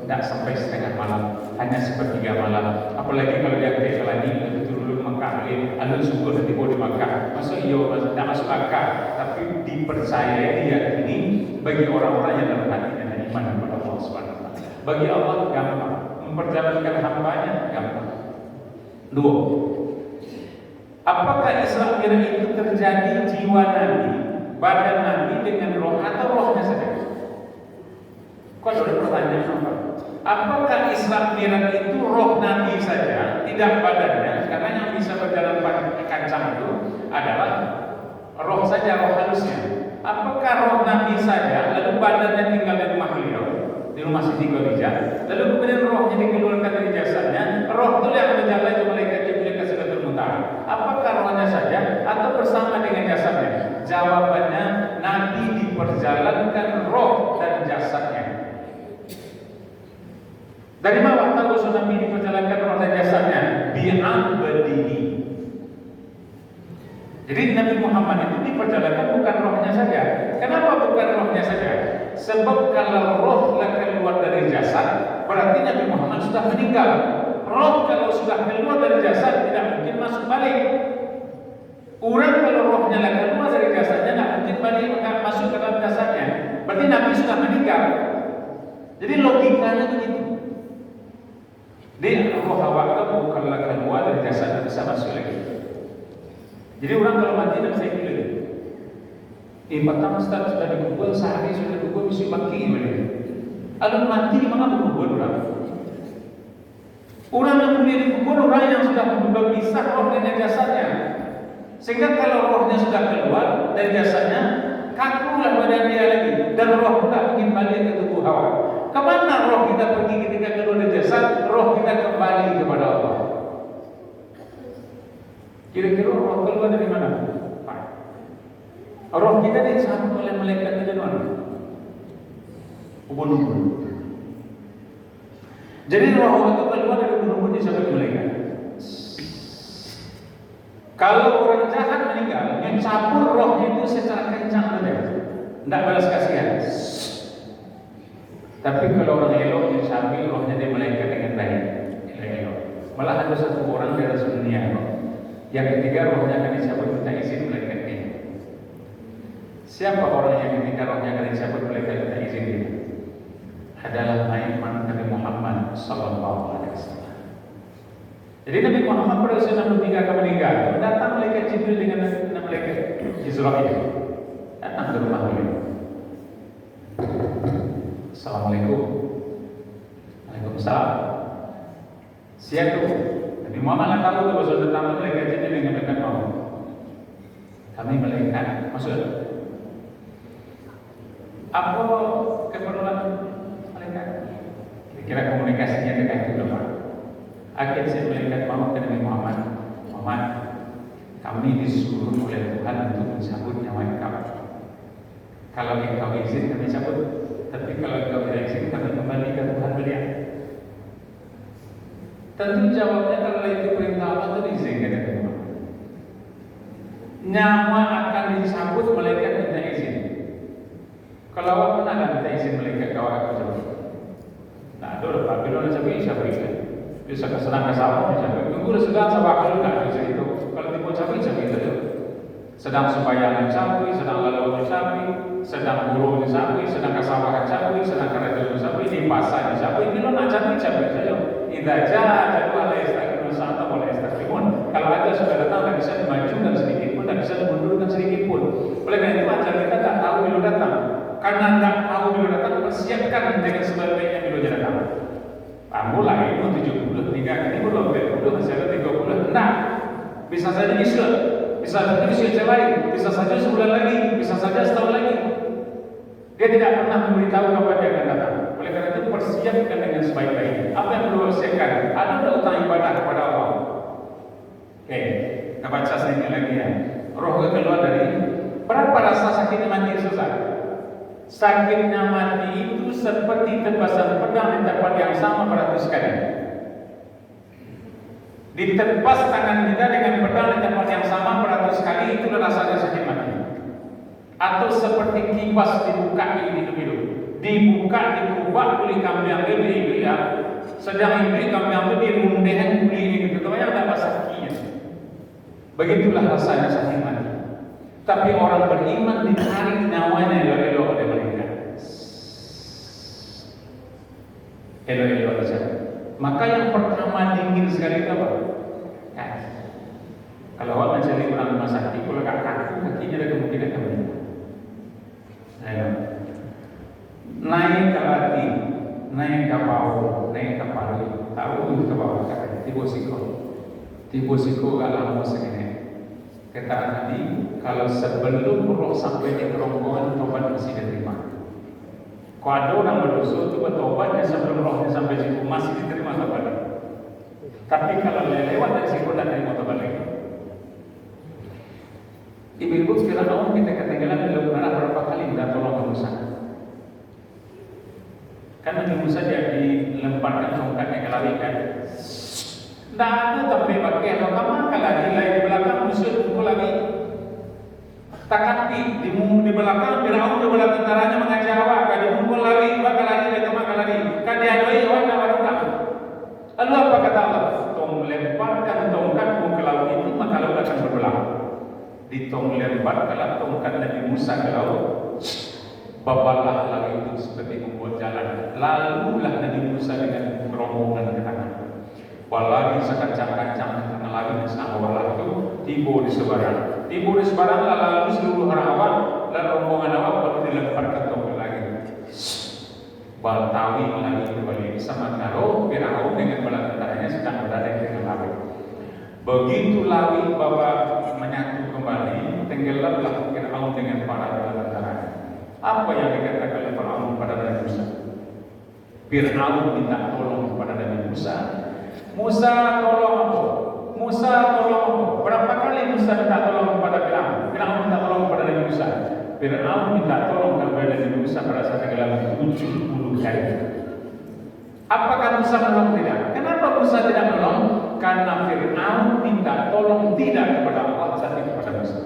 Speaker 2: tidak sampai setengah malam, hanya sepertiga malam. Apalagi kalau dia ke lagi dulu Mekah, lalu subuh nanti di Mekah. Masuk iyo tidak masuk akal, tapi dipercayai diyakini bagi orang-orang yang dalam hati dan iman kepada Allah Subhanahu wa taala. Bagi Allah gampang, memperjalankan hambanya gampang. Dua, apakah Isra Mi'raj itu terjadi jiwa Nabi, badan Nabi dengan roh atau rohnya saja? Kau sudah pertanyaan apa? Apakah Isra Mi'raj itu roh Nabi saja, tidak badannya? Karena yang bisa berjalan pakai kancang itu adalah roh saja, roh halusnya. Apakah roh Nabi saja, lalu badannya tinggal di rumah beliau, di rumah Siti Khadijah, lalu kemudian rohnya dikeluarkan dari jasadnya? Roh itu yang berjalan itu malaikat Jibril ke Sidratul Muntaha. Apakah rohnya saja atau bersama dengan jasadnya? Jawabannya, Nabi diperjalankan roh dan jasadnya. Dari mana tahu bahwa Nabi diperjalankan roh dan jasadnya? Bi'abdihi. Jadi Nabi Muhammad itu diperjalankan bukan rohnya saja. Kenapa bukan rohnya saja? Sebab kalau roh keluar dari jasad, berarti Nabi Muhammad sudah meninggal. Roh kalau sudah keluar dari jasad tidak mungkin masuk balik. Orang kalau rohnya keluar dari jasadnya tidak mungkin balik masuk ke dalam jasadnya. Berarti Nabi sudah meninggal. Jadi logikanya begitu. Dia roh awak kalau keluar dari jasad tidak bisa masuk lagi. Jadi orang kalau mati tidak bisa pilih. Pertama sudah dikubur sehari sudah dikubur mesti baki boleh. Kalau mati mana dikubur orang? Orang yang boleh dikubur orang yang sudah berpisah roh dengan jasadnya. Sehingga kalau rohnya sudah keluar dari jasadnya, kakulah badan dia lagi dan roh pula ingin balik ke tubuh awak. Kemana roh kita pergi ketika keluar dari jasad? Roh kita kembali kepada Allah. Kira-kira roh keluar dari mana? Roh kita disambut oleh malaikat dari mana? Ubun-ubun. Jadi roh itu keluar dari ubun-ubun disambut malaikat. Kalau orang jahat meninggal, yang cabur rohnya itu secara kencang saja, tidak balas kasihan. Tapi kalau orang elok yang sambil rohnya dia malaikat dengan baik, elok. Malah ada satu orang dari dunia yang ketiga rohnya akan dicabut minta izin malaikatnya. Siapa orang yang ketika rohnya akan dicabut malaikat minta izin dia? Adalah Nabi Muhammad Sallallahu Alaihi Wasallam. Jadi Nabi Muhammad pada usia 63 akan meninggal. Datang malaikat Jibril dengan malaikat Israil. Datang ke rumah beliau. Assalamualaikum. Waalaikumsalam. Siap tu. Nabi Muhammad tahu tu bahwa datang malaikat Jibril dengan dekat mau. Kami malaikat masuk. Apa keperluan malaikat? Kira-kira komunikasinya dekat itu berapa? Akhirnya saya malaikat mau ke Nabi Muhammad. Muhammad, kami disuruh oleh Tuhan untuk mencabut nyawa engkau. Kalau engkau izin kami cabut, tapi kalau engkau tidak izin kami kembali ke Tuhan beliau. Tentu jawabnya kalau itu perintah Allah itu izin ke Nabi Muhammad. Nyawa akan dicabut malaikat minta izin. Kalau awak pernah minta izin malaikat kau akan cabut. Nah, ada orang Babylon sampai siapa izin? Bisa kesenangan sama, bisa tunggu sedang sama kalau tidak bisa itu. Kalau tipu cabai itu. Sedang sembayangan sapi, sedang lalu sapi, sedang burung sapi, sedang kesawahan sapi, sedang kerajaan sapi, di pasar sapi, ini lo nak sapi saja. Idza jaa jadu ala yastaqimu sa'ata wa la yastaqimun. Kalau ada sudah datang tak bisa dimajukan sedikit pun, tak bisa dimundurkan sedikit pun. Oleh karena itu ajar kita tak tahu bila datang. Karena tak tahu bila datang, persiapkan dengan sebaik-baiknya bila datang. Mulai itu 70, ini belum 20, masih ada 30. Nah, bisa saja bisa. Bisa saja usia lain, bisa saja sebulan lagi, bisa saja setahun lagi. Dia tidak pernah memberitahu kapan dia akan datang. Oleh karena itu persiapkan dengan sebaik-baiknya. Apa yang perlu persiapkan? Ada utang ibadah kepada Allah. Oke, kita baca sedikit lagi ya. Roh keluar dari berapa rasa sakitnya mati susah? Sakitnya mati itu seperti tebasan pedang di tempat yang sama beratus kali. Ditebas tangan kita dengan pedang di tempat yang sama beratus kali, itu rasanya sakit mati. Atau seperti kipas dibuka hidup-hidup, dibuka, dikubak, boleh kami ambil beli ya. Sedang beli kami ambil di rundehan beli gitu, banyak ada sakitnya. Begitulah rasanya sakit mati. Tapi orang beriman ditarik nyawanya elok-elok oleh mereka. Elok-elok saja. Maka yang pertama dingin sekali itu apa? Kaki. Kalau awak mencari orang rumah sakit, kalau kakinya ada kemungkinan kembali. Ayo. Naik ke hati, naik ke bawah, naik ke paru, tahu ke bawah kaki. Tiba siko gak lama segini. Kata Nabi, kalau sebelum roh sampai di kerongkongan, tobat masih diterima. Kalau ada orang berdosa itu bertobatnya sebelum rohnya sampai situ masih diterima tobat. Tapi kalau lewat dari situ tidak terima tobat lagi. Ibu-ibu Firaun kita ketinggalan dalam benar berapa kali minta tolong Musa. Kan Nabi Musa dia dilemparkan tongkatnya ke laut kan. Tidak ada tapi pakai rokama lagi di belakang musuh pukul lagi. Takati di belakang Firaun di belakang tentaranya mengajak awak kan dimukul lari bakal lari dan bakal lari kan diadoi orang nak barang. Lalu apa kata Allah? Tong lemparkan tongkatmu ke laut itu maka laut akan berbelah. Ditong lemparkan tongkat Nabi Musa ke laut, babalah lagi itu seperti membuat jalan. Lalulah Nabi Musa dengan rombongan ke tangan. Walagi sekacang-kacang karena lagi sama walah itu tiba di sebarang lalu seluruh orang awak dan rombongan awak baru dilemparkan tongkat lagi. Baltawi lagi kembali sama Karo Firaun dengan bala tentaranya sedang berada di tengah laut. Begitu laut bawa menyatu kembali, tenggelamlah Firaun dengan para bala tentaranya. Apa yang dikatakan oleh Firaun pada Nabi Musa? Firaun minta tolong kepada Nabi Musa. Musa tolong aku. Musa tolong aku. Berapa kali Musa minta tolong kepada Firaun? Firaun minta tolong kepada Nabi Musa. Firaun minta tolong kepada Nabi Musa pada saat tenggelam 70 kali. Apakah Musa menolong tidak? Kenapa Musa tidak menolong? Karena Firaun minta tolong tidak kepada Allah, tapi kepada Musa.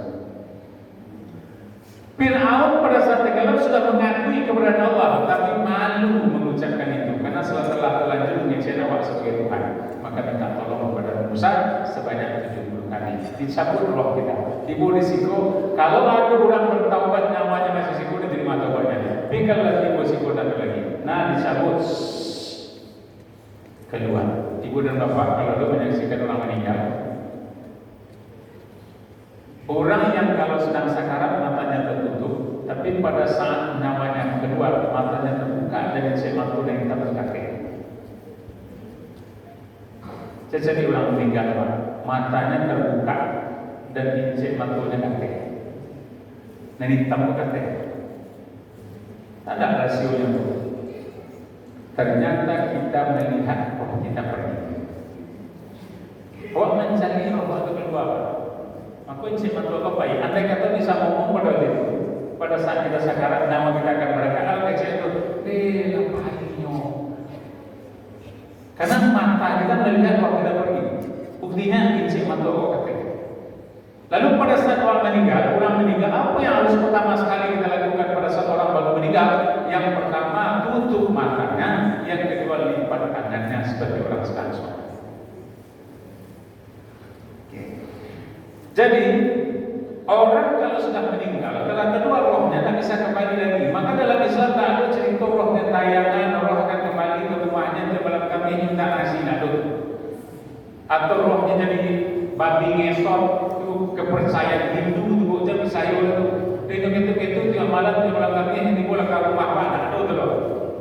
Speaker 2: Firaun pada saat tenggelam sudah mengakui keberadaan Allah, tapi malu mengucapkan itu karena setelah terlanjur mengecek awak sebagai Tuhan. Maka minta tolong kepada Musa sebanyak 70 kali. Dicabut roh kita. Ibu risiko kalau ada orang bertaubat namanya masih risiko diterima taubatnya. Tapi kalau ibu risiko tak lagi. Nah dicabut keluar. Ibu dan bapak kalau ada menyaksikan orang meninggal, orang yang kalau sedang sakarat matanya tertutup, tapi pada saat nyawanya keluar matanya terbuka dan sematu yang tak berkaki. Jadi orang meninggal matanya terbuka dan incik matunya kaki. Nah ini tamu kaki. Tak ada rasionya. Ternyata kita melihat roh kita pergi. Awak mencari roh itu keluar. Aku incik matu apa ya? Andai kata bisa ngomong pada itu, pada saat kita sakarat nama kita akan berangkat. Kecil itu, ngapainnya? Karena mata kita melihat roh kita pergi. Buktinya incik matu apa? Lalu pada saat orang meninggal, apa yang harus pertama sekali kita lakukan pada saat orang baru meninggal? Yang pertama tutup matanya, yang kedua lipat tangannya seperti orang sedang sholat. Jadi Orang kalau sudah meninggal, telah kedua rohnya tak bisa kembali lagi. Maka dalam Islam tak ada cerita roh dan tayangan, roh akan kembali ke rumahnya ke malam kami minta nasi nado. Atau rohnya jadi babi ngesot, itu kepercayaan Hindu itu jadi sayur itu. Itu tiap malam di malam kami yang dibola ke rumah mana itu loh.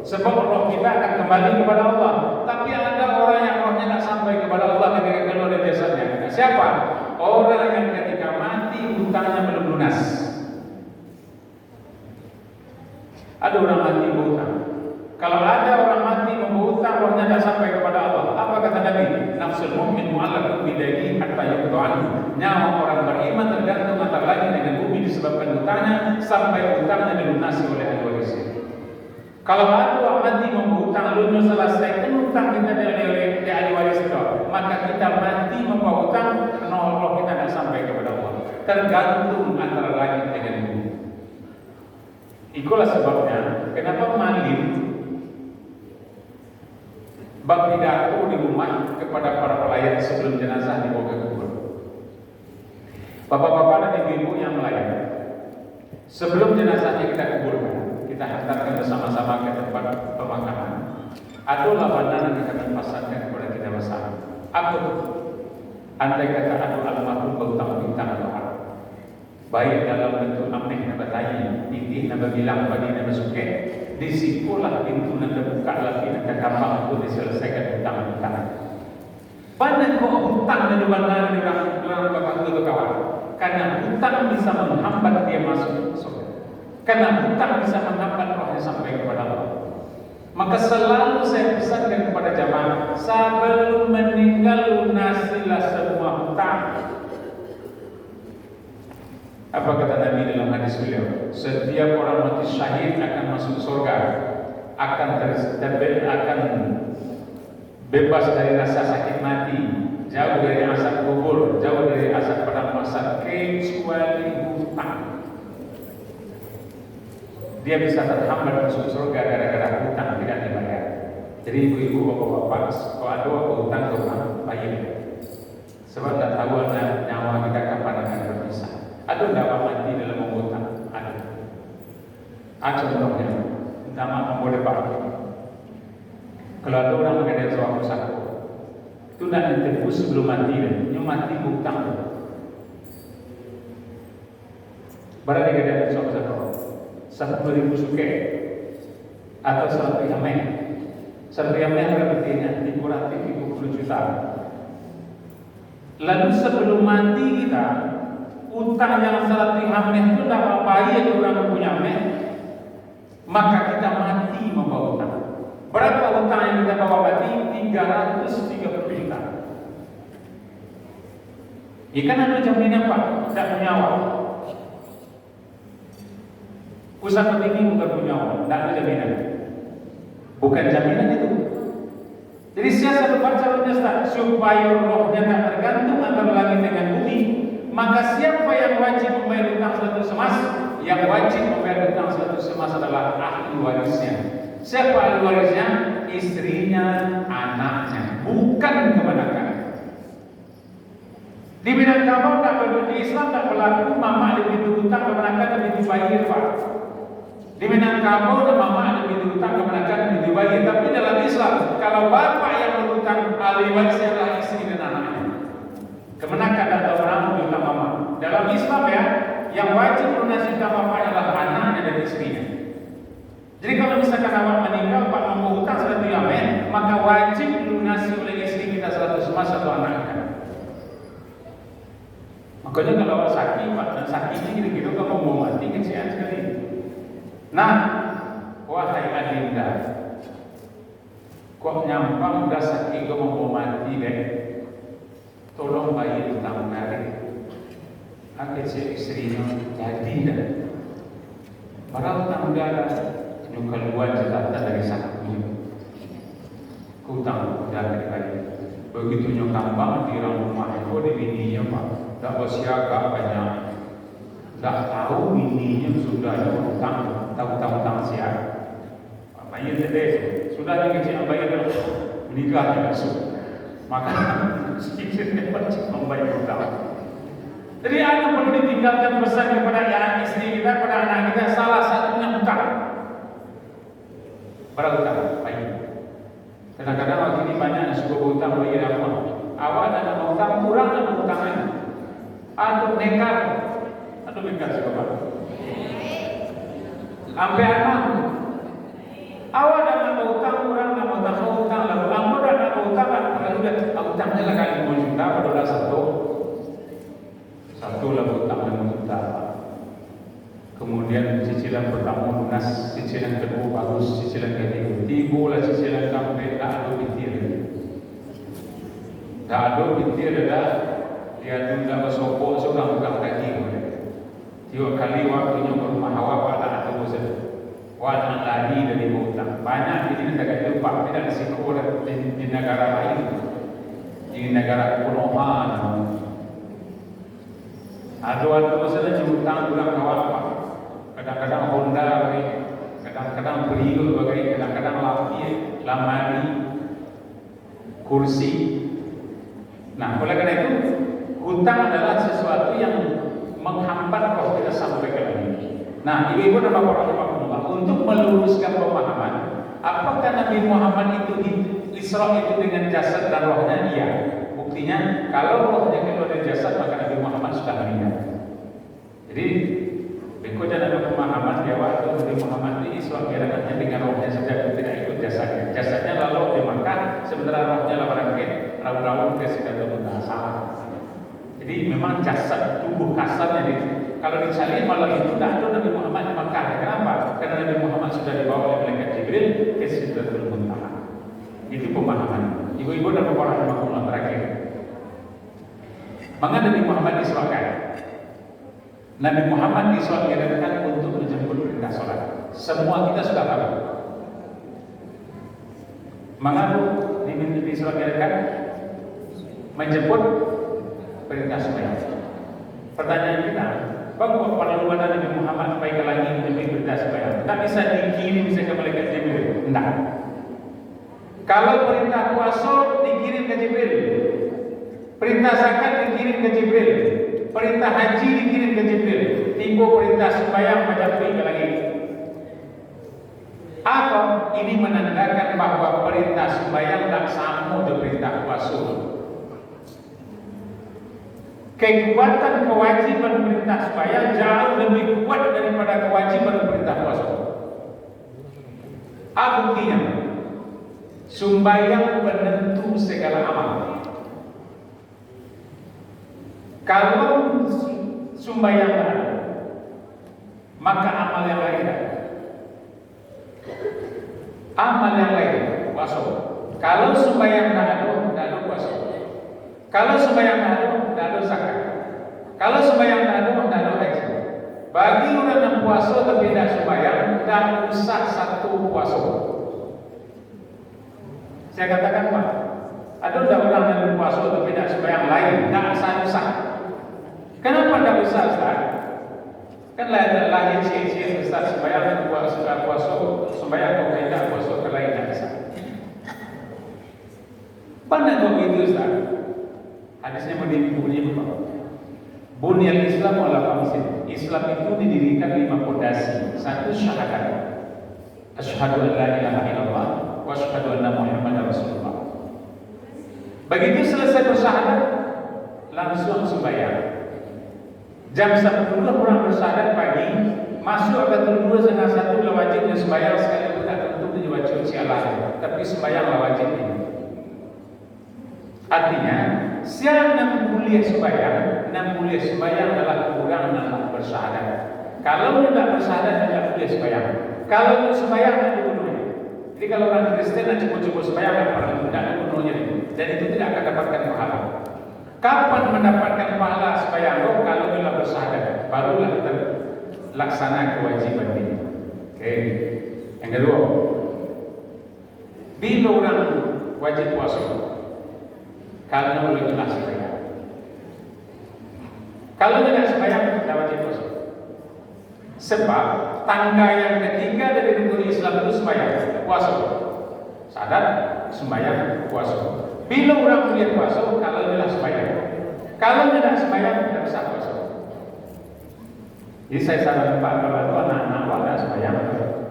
Speaker 2: Sebab roh kita akan kembali kepada Allah. Tapi ada orang yang rohnya tak sampai kepada Allah ketika keluar dari jasadnya. Siapa? Orang yang ketika mati hutangnya belum lunas. Ada orang mati berhutang. Kalau ada orang mati berhutang rohnya tak sampai kepada Allah, apa kata Nabi? Nafsul mu'min mu'allaqun bidaynihi hatta yuqda anhu. Nyawa orang beriman tergantung antara lain dengan bumi disebabkan hutangnya sampai hutangnya dilunasi oleh ahli warisnya. Kalau ada orang mati berhutang lunas selesai hutang kita dari ahli waris itu, maka kita mati membawa hutang, roh kita tidak sampai kepada Allah. Tergantung antara langit dengan bumi. Itulah sebabnya kenapa Malik bab pidato di rumah kepada para pelayan sebelum jenazah dibawa ke kubur. Bapak-bapak dan ibu-ibu yang melayani, sebelum jenazahnya kita kuburkan, kita hantarkan bersama-sama ke tempat pemakaman. Ada labanan yang akan dipasangkan kepada kita bersama. Apa itu? Andai kata ada almarhum berhutang bintang atau harap, baik dalam bentuk amnih nak bertanya, intih nak berbilang, bagi nak bersuke, disikulah pintu nak terbuka lagi, nak terkampang untuk diselesaikan hutang-hutang. Pada kau hutang dan benar di orang bapak itu kawan, karena hutang bisa menghambat dia masuk surga. Karena hutang bisa menghambat rohnya sampai kepada Allah. Maka selalu saya pesankan kepada jamaah, sebelum meninggal lunasilah semua hutang. Apa kata Nabi dalam hadis beliau? Setiap orang mati syahid akan masuk surga, akan bebas dari rasa sakit mati, jauh dari asap kubur, jauh dari asap padang mahsyar, kecuali hutang. Dia bisa terhambat masuk surga gara-gara hutang tidak dibayar. Jadi ibu-ibu, bapak-bapak, kalau ada hutang ke orang, bayar. Sebab tak tahu nyawa kita kapan akan berpisah. Ada dakwah mati dalam menghutang? Ada. Contohnya, nama memboleh pak. Kalau ada orang mengenai suatu satu, itu nak ditebus sebelum mati, yang mati hutang. Berarti ada suatu satu. 1.000 suke atau 1 yamen. 1 yamen artinya 330 juta. Lalu sebelum mati kita utang yang 1 yamen itu tidak apa-apa orang punya yamen, maka kita mati membawa utang. Berapa utang yang kita bawa mati? 330 juta. Ikan ada jaminan pak, tidak punya awak. Usaha ini bukan punya orang, tidak ada jaminan. Bukan jaminan itu. Jadi siasat berbaca Ustaz supaya rohnya tak tergantung antara langit dengan bumi. Maka siapa yang wajib membayar hutang satu semas? Yang wajib membayar hutang satu semas adalah ahli warisnya. Siapa ahli warisnya? Istrinya, anaknya, bukan kebanyakan. Di Minangkabau tak berlaku, di Islam tak berlaku mama lebih hutang kebanyakan lebih dibayar pak. Di Minangkabau dan mama ada berhutang kebanyakan dibayar. Tapi dalam Islam, kalau bapak yang berhutang, ahli warisnya adalah istri dan anaknya. Kemenakan atau orang berhutang mama. Dalam Islam ya, yang wajib lunasi hutang bapak adalah anaknya dan istrinya. Jadi kalau misalkan awak meninggal, pak mau hutang 1 yamen, maka wajib lunasi oleh istri kita 100 emas atau anaknya. Makanya kalau awak sakit, pak dan sakitnya kira-kira kalau mau mati kesian sekali. Nah, wahai adinda, kok nyampang dah sakit kau mau mati deh? Tolong bayar hutang narik. Akhir si istrinya jadi dah. Para tangga yang keluar Jakarta dari sana punya hutang dah dibalik. Begitu nyokambang di rumah itu di bininya pak, dah bersiaga banyak. Tak tahu bininya sudah ada hutang, tahu-tahu siapa. Bayar sedih, sudah dikecil bayar menikah langsung. Maka istrinya wajib membayar hutang. Jadi anu perlu ditinggalkan pesan kepada anak istri kita, kepada anak kita, salah satunya utang. Berutang, baik. Kadang-kadang waktu ini banyak yang suka berutang bagi apa? Awak nak utang kurang nak utangan. Atau nekat, atau nekat siapa? Sampai anak. Awak dah nak utang kurang nak utang lalu kamu dah nak utang lalu dah utangnya lah kali 5 juta pada satu lah utang 5 juta. Kemudian cicilan pertama lunas, cicilan kedua bagus, cicilan ketiga tiba lah cicilan sampai tak ada bitir. Tak ada bitir dah dia tunda bersopok seorang bukan kaki. Tiga kali waktunya ke rumah awak tak ada bosan. Wah lari dari hutang. Banyak ini negara Jepang tidak risiko di negara lain, di negara Konoha. Ada bosan hutang bulan awak. Kadang-kadang Honda, kadang-kadang Brio, kadang-kadang lamari, kursi. Nah, oleh karena itu, hutang adalah sesuatu yang menghambat roh kita sampai ke langit. Nah, ibu-ibu dan bapak-bapak, untuk meluruskan pemahaman, apakah Nabi Muhammad itu Isra itu dengan jasad dan rohnya? Iya. Buktinya, kalau rohnya keluar dari jasad, maka Nabi Muhammad sudah meninggal. Jadi, berikut ada pemahaman bahwa Nabi Muhammad ini Isra Mi'rajnya dengan rohnya saja, tidak ikut jasadnya. Jasadnya lalu di Makkah, sementara rohnya lawan ke Raul ke Sidratul Muntaha. Jadi memang jasad tubuh kasarnya kalau dicari malam itu tidak ada Nabi Muhammad di Makkah. Kenapa? Karena Nabi Muhammad sudah dibawa oleh malaikat Jibril ke Sidratul Muntaha. Itu pemahaman. Ibu-ibu dan bapak-bapak terakhir. Maka Nabi Muhammad diswakan. Nabi Muhammad diswakan untuk menjemput perintah sholat. Semua kita sudah tahu. Mengapa diswakan menjemput perintah sembahyang? Pertanyaan kita, bagaimana perluan Nabi Muhammad sampai ke langit menjemput perintah sembahyang? Tak bisa dikirim ke malaikat Jibril. Tidak. Kalau perintah puasa dikirim ke Jibril, perintah zakat dikirim ke Jibril, perintah haji dikirim ke Jibril, tiba perintah sembahyang menjemput ke langit. Atau ini menandakan bahwa perintah sembahyang tak sama dengan perintah puasa. Kekuatan kewajiban perintah sembahyang jauh lebih kuat daripada kewajiban perintah puasa. Buktinya, sembahyang penentu segala amal. Kalau sembahyang ada, maka amal yang lain ada. Amal yang lain puasa. Kalau sembahyang tak ada puasa. Kalau sembahyang tak ada zakat. Kalau sembahyang tak ada haji. Bagi orang yang puasa tapi tidak sembahyang, tak usah satu puasa. Saya katakan Pak, ada orang yang puasa tapi tidak sembahyang lain, tak usah. Kenapa tak usah Ustaz? Kan lahir ciri-ciri Ustaz sembahyang puasa sembahyang kau tidak puasa ke lain tak bisa. Pandang kau itu Ustaz. Hadisnya bunyi apa? Bunyal Islam ala khamsin. Islam itu didirikan 5 fondasi. Satu syahadat. Asyhadu an la ilaha illallah wa asyhadu anna Muhammadar Rasulullah. Begitu selesai bersyahadat, langsung sembahyang. Jam 10 orang bersyahadat pagi, masuk Baitul 2:30 wajib sembahyang sekali tidak tentu diwajib sialah, tapi sembahyang wajib ini. Artinya, siang yang mulia sembahyang adalah kurang dalam bersyahadat. Kalau tidak bersyahadat tidak boleh sembahyang. Kalau sembahyang tidak dibunuhnya. Jadi kalau orang Kristen nak cukup sembahyang tidak dibunuhnya, dan itu tidak akan dapatkan pahala. Kapan mendapatkan pahala sembahyang? Kalau bila bersyahadat, barulah terlaksana kewajiban ini. Oke. Yang kedua, bila orang wajib puasa, kalau boleh jelas sembahyang. Kalau tidak sembahyang, tidak wajib puasa. Sebab tangga yang ketiga dari rukun Islam itu sembahyang, puasa. Sadar, sembahyang, puasa. Bila orang melihat puasa, kalau jelas sembahyang. Kalau tidak sembahyang tidak usah puasa. Jadi saya sarankan Pak, kalau ada anak-anak tidak sembahyang,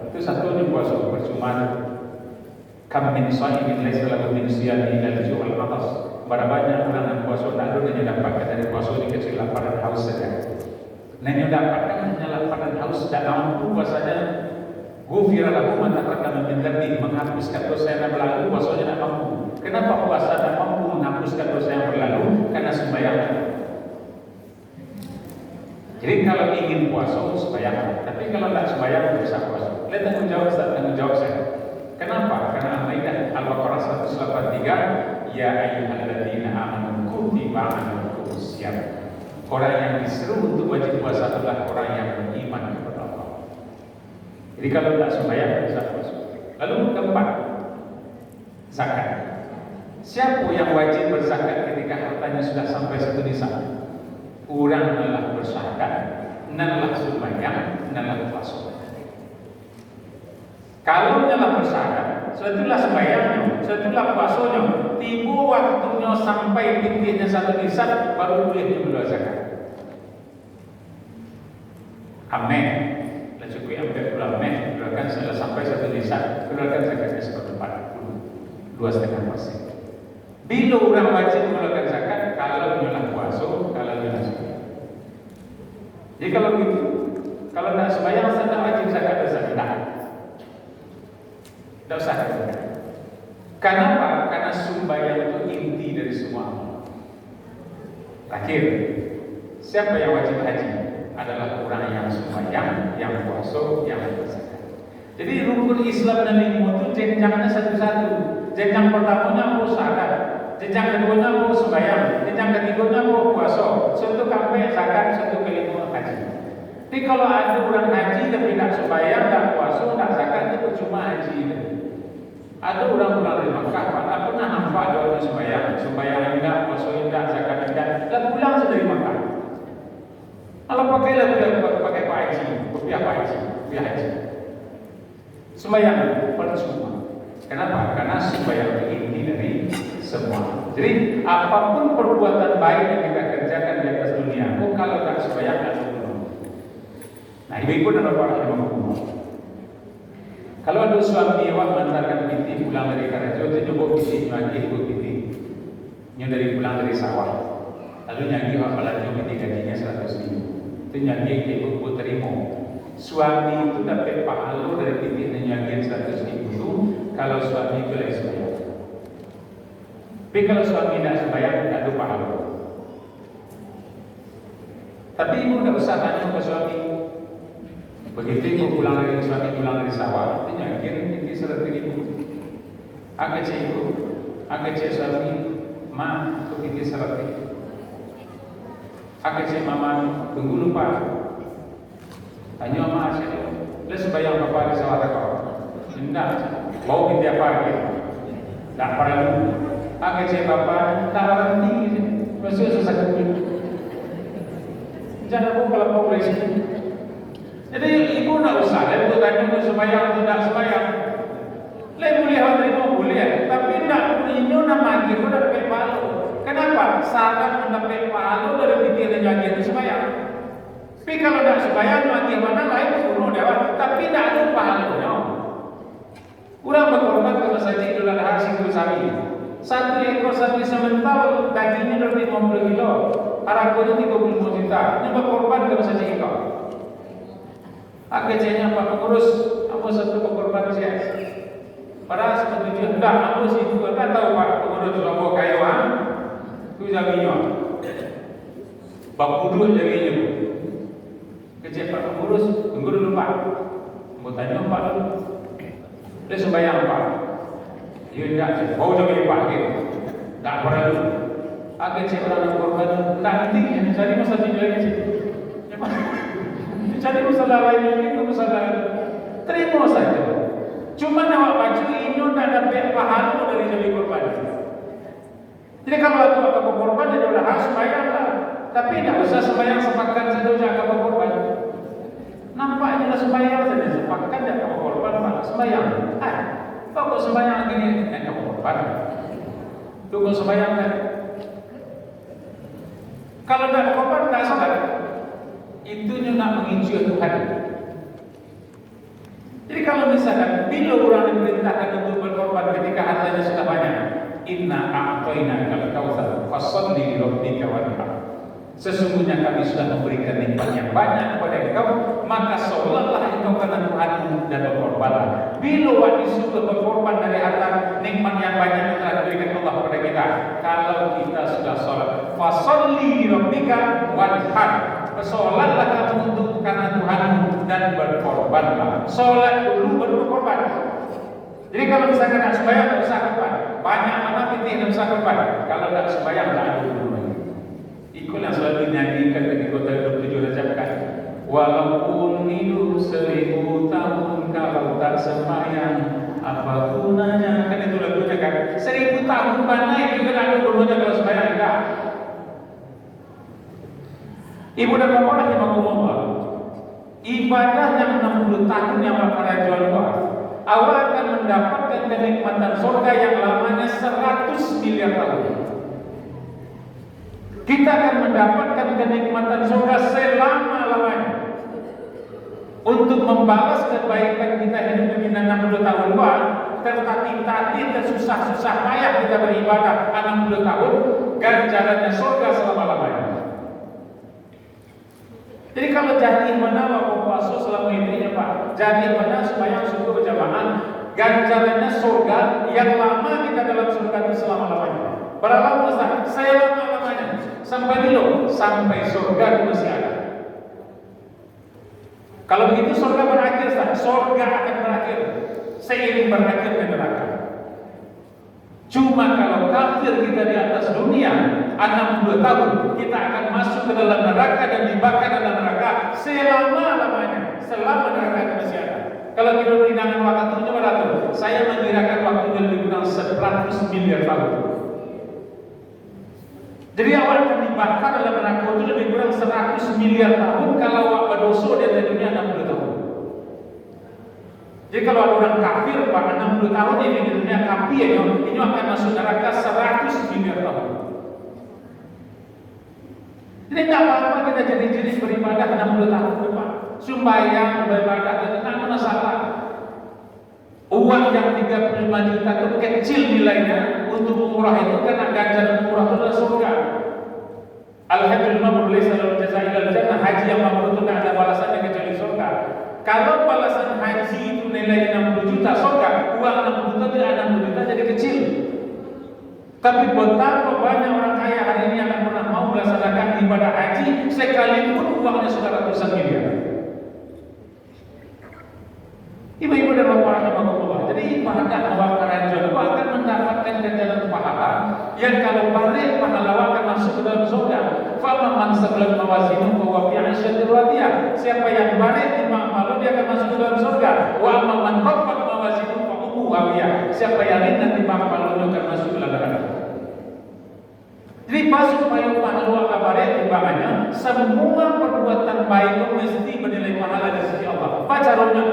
Speaker 2: itu satu di puasa percuma. Kam min sha'imin laysa lahu min siyamihi illa al-ju' wal 'atash. Berapa banyak orang yang puasa tak ada hanya dapatkan dari puasa ini kecil lapar dan haus saja. Nah yang dapatkan hanya lapar dan haus, tidak mampu puasanya. Ghufira lahu ma taqaddama min dhanbihi, menghapuskan dosa yang berlalu, puasanya tidak mampu. Kenapa puasa tidak mampu menghapuskan dosa yang berlalu? Karena sembahyang. Jadi kalau ingin puasa sembahyang, tapi kalau tidak sembahyang tidak bisa puasa. Lihat tanggung jawab saya. Kenapa? Karena Al-Maidah Al-Baqarah 183, ya ayyuhalladzina amanu kutiba alaikumus syiyam. Orang yang disuruh untuk wajib puasa adalah orang yang beriman kepada Allah. Jadi kalau tidak sembahyang tidak bisa puasa. Lalu keempat, zakat. Siapa yang wajib berzakat ketika hartanya sudah sampai satu nisab? Orang telah berzakat, nalah sembahyang, nalah puasa. Kalau telah berzakat, setelah sembahyangnya, setelah puasanya, tiba waktunya sampai titiknya satu nisab, baru boleh mengeluarkan zakat. Amin. Dan cukup ambil bulan Mei, keluarkan setelah sampai satu nisab, keluarkan zakatnya seperempat, 2,5%. Bila orang wajib mengeluarkan zakat, kalau menyolat puasa, kalau menyolat sembahyang. Jadi kalau begitu, kalau tidak sembahyang, sedang wajib zakat besar tidak. Tidak usah. Kenapa? Karena sembahyang itu inti dari semua. Terakhir, siapa yang wajib haji? Adalah orang yang sembahyang, yang puasa, yang berzakat. Jadi rukun Islam dan lima itu jenjangnya satu-satu. Jenjang pertamanya syahadat, jenjang keduanya sembahyang, jenjang ketiganya puasa, satu sampai zakat, satu kelima haji. Jadi kalau ada orang haji tapi tidak sembahyang, tidak puasa, tidak zakat, itu percuma haji. Ada orang-orang di Makkah, tak pernah nampak ada orang sembahyang tidak, puasa tidak, zakat tidak, dan pulang sudah dari Makkah. Kalau pakailah pakai Pak Haji, rupiah Pak Haji, rupiah haji. Sembahyang percuma. Kenapa? Karena sembahyang itu inti dari semua. Jadi apapun perbuatan baik yang kita kerjakan di atas dunia, kalau tak sembahyang tak semua. Nah, ibu-ibu dan bapak rahimahumullah. Kalau ada suami awak mengantarkan binti pulang dari Karajo, dia coba binti lagi ikut binti. Dia dari pulang dari sawah. Lalu nyanyi awak belanja binti gajinya 100.000. Itu nyanyi ibu terima. Suami itu dapat pahala dari binti nyanyi 100.000 itu kalau suami itu lagi sembahyang. Tapi kalau suami tidak sembahyang, tidak ada pahala. Tapi ibu tidak usah tanya ke suami. Begitu ibu pulang dari sawah, itu nyakin ini 100.000. Agak cik ibu, agak cik suami, ma, itu ini 100.000. Agak cik mama, tunggu lupa. Tanya ma, le sembahyang apa di sawah kau? Tidak, mau binti apa lagi? Tak perlu. Agak cik bapa, tak berhenti. Masih susah keping. Jangan aku kalau mau boleh sini. Jadi ibu tidak usah, ibu tanya itu sembahyang atau tidak sembahyang. Lain boleh atau tidak boleh, tapi tidak ini nama ibu tidak dapat pahala. Kenapa? Syarat mendapat pahala dari pikir yang itu sembahyang. Tapi kalau tidak sembahyang, mati mana lain bunuh dewa, tapi tidak ada pahalanya. Kurang berkorban kalau saja Idul Adha Idul Sapi. Satu ekor sapi semental dagingnya lebih 50 kilo, harganya 35 juta. Ini berkorban kalau saja itu. Akhirnya Pak Pengurus, apa satu berkorban saya? Pada setuju hendak, apa sih itu? Anda tahu Pak Pengurus Lombok Kayuan? Itu jaminya. Bak budut jaminya. Kecil Pak Pengurus, tunggu dulu Pak. Mau tanya Pak dulu. Dia sembahyang Pak. Dia tidak, mau jaminya Pak gitu. Tak perlu. Akhirnya orang berkorban, nanti yang cari masa tinggal lagi sih. Cari masalah lain itu masalah terima saja. Cuma awak baju ini tidak dapat pahala dari jadi korban. Jadi kalau aku akan berkorban, dia sudah harus sembahyanglah. Tapi tidak usah sembahyang sepakkan saja akan berkorban. Nampaknya lah sembahyang saja sepakkan dia akan berkorban, Pak. Sembahyang. Kok sembahyang gini akan berkorban? Tunggu sembahyang kan? Kalau tidak berkorban, tidak sholat. Itu nak menginjil Tuhan. Jadi kalau misalkan bila orang diperintahkan untuk berkorban ketika hartanya sudah banyak, inna a'toina kal kautsar fasholli li rabbika wanhar. Sesungguhnya kami sudah memberikan nikmat yang banyak kepada engkau, maka sholatlah engkau karena Tuhanmu dan berkorbanlah. Bila wadi sudah berkorban dari harta nikmat yang banyak yang telah diberikan Allah kepada kita, kalau kita sudah sholat, fasholli li rabbika wanhar. Sholatlah kamu untuk karena Tuhanmu dan berkorbanlah. Sholat dulu baru berkorban. Jadi kalau misalkan nak sembahyang tak usah korban. Banyak mana pitih tak usah korban. Kalau tak sembahyang tak ada dulu. Ikut yang selalu dinyanyikan di kota 27 Rajab kan. Walaupun hidup 1000 tahun kalau tak sembahyang, apa gunanya? Kan itu lagunya kan. 1000 tahun mana juga tak ada gunanya kalau sembahyang enggak. Ibu dan bapak rahimakumullah, ibadah yang 60 tahun yang para jual awal akan mendapatkan kenikmatan surga yang lamanya 100 miliar tahun. Kita akan mendapatkan kenikmatan surga selama-lamanya. Untuk membalas kebaikan kita hidup dunia 60 tahun tertatih-tatih, tersusah-susah payah kita beribadah 60 tahun, ganjarannya surga selama-lamanya. Jadi kalau jadi mana waktu puasa selama ini Pak, jadi mana supaya subuh berjamaah, ganjarannya surga yang lama kita dalam surga itu selama-lamanya. Berapa Ustaz? Selama-lamanya. Sampai dulu, sampai surga itu masih ada. Kalau begitu surga berakhir Ustaz, surga akan berakhir seiring berakhirnya neraka. Cuma kalau kafir kita di atas dunia 60 tahun, kita akan masuk ke dalam neraka dan dibakar dalam neraka selama-lamanya, selama neraka itu masih ada. Kalau kita berinan waktunya berapa? Saya mengirakan waktunya lebih kurang 100 miliar tahun. Jadi awal akan dibakar dalam neraka itu lebih kurang 100 miliar tahun kalau waktu dosa di atas dunia 60 tahun. Jadi kalau ada orang kafir pada 60 tahun ini di dunia kafir ini akan masuk neraka 100 miliar tahun. Jadi tidak apa-apa kita jadi beribadah 60 tahun depan. Sembahyang beribadah tidak ada masalah. Uang yang 35 juta itu kecil nilainya untuk umrah itu karena ganjaran umrah itu adalah surga. Al-Hajjul Mabrur laysa lahu jazaa'un illa al-jannah. Haji yang mabrur itu tidak ada balasannya kecuali surga. Kalau balasan haji itu nilai 60 juta surga, uang 60 juta tidak 60 juta jadi kecil. Tapi betapa banyak orang kaya hari ini yang pernah mau melaksanakan ibadah haji sekalipun uangnya sudah ratusan miliar. Ibu-ibu dan bapak rahimakumullah. Jadi ibadah awal karajan itu akan mendapatkan ganjaran pahala yang kalau balik pahala akan masuk ke dalam surga. Fama man sablan mawazinu wa fi 'isyatir radiyah. Siapa yang balik timbang malu dia akan masuk ke dalam surga. Wa amma man khaffat mawazinu fa ummuhu hawiyah. Siapa yang ringan timbang malu dia akan masuk ke neraka. Jadi masuk payung pahala kabarnya timbangannya semua perbuatan baik itu mesti bernilai pahala dari sisi Allah. Pacarnya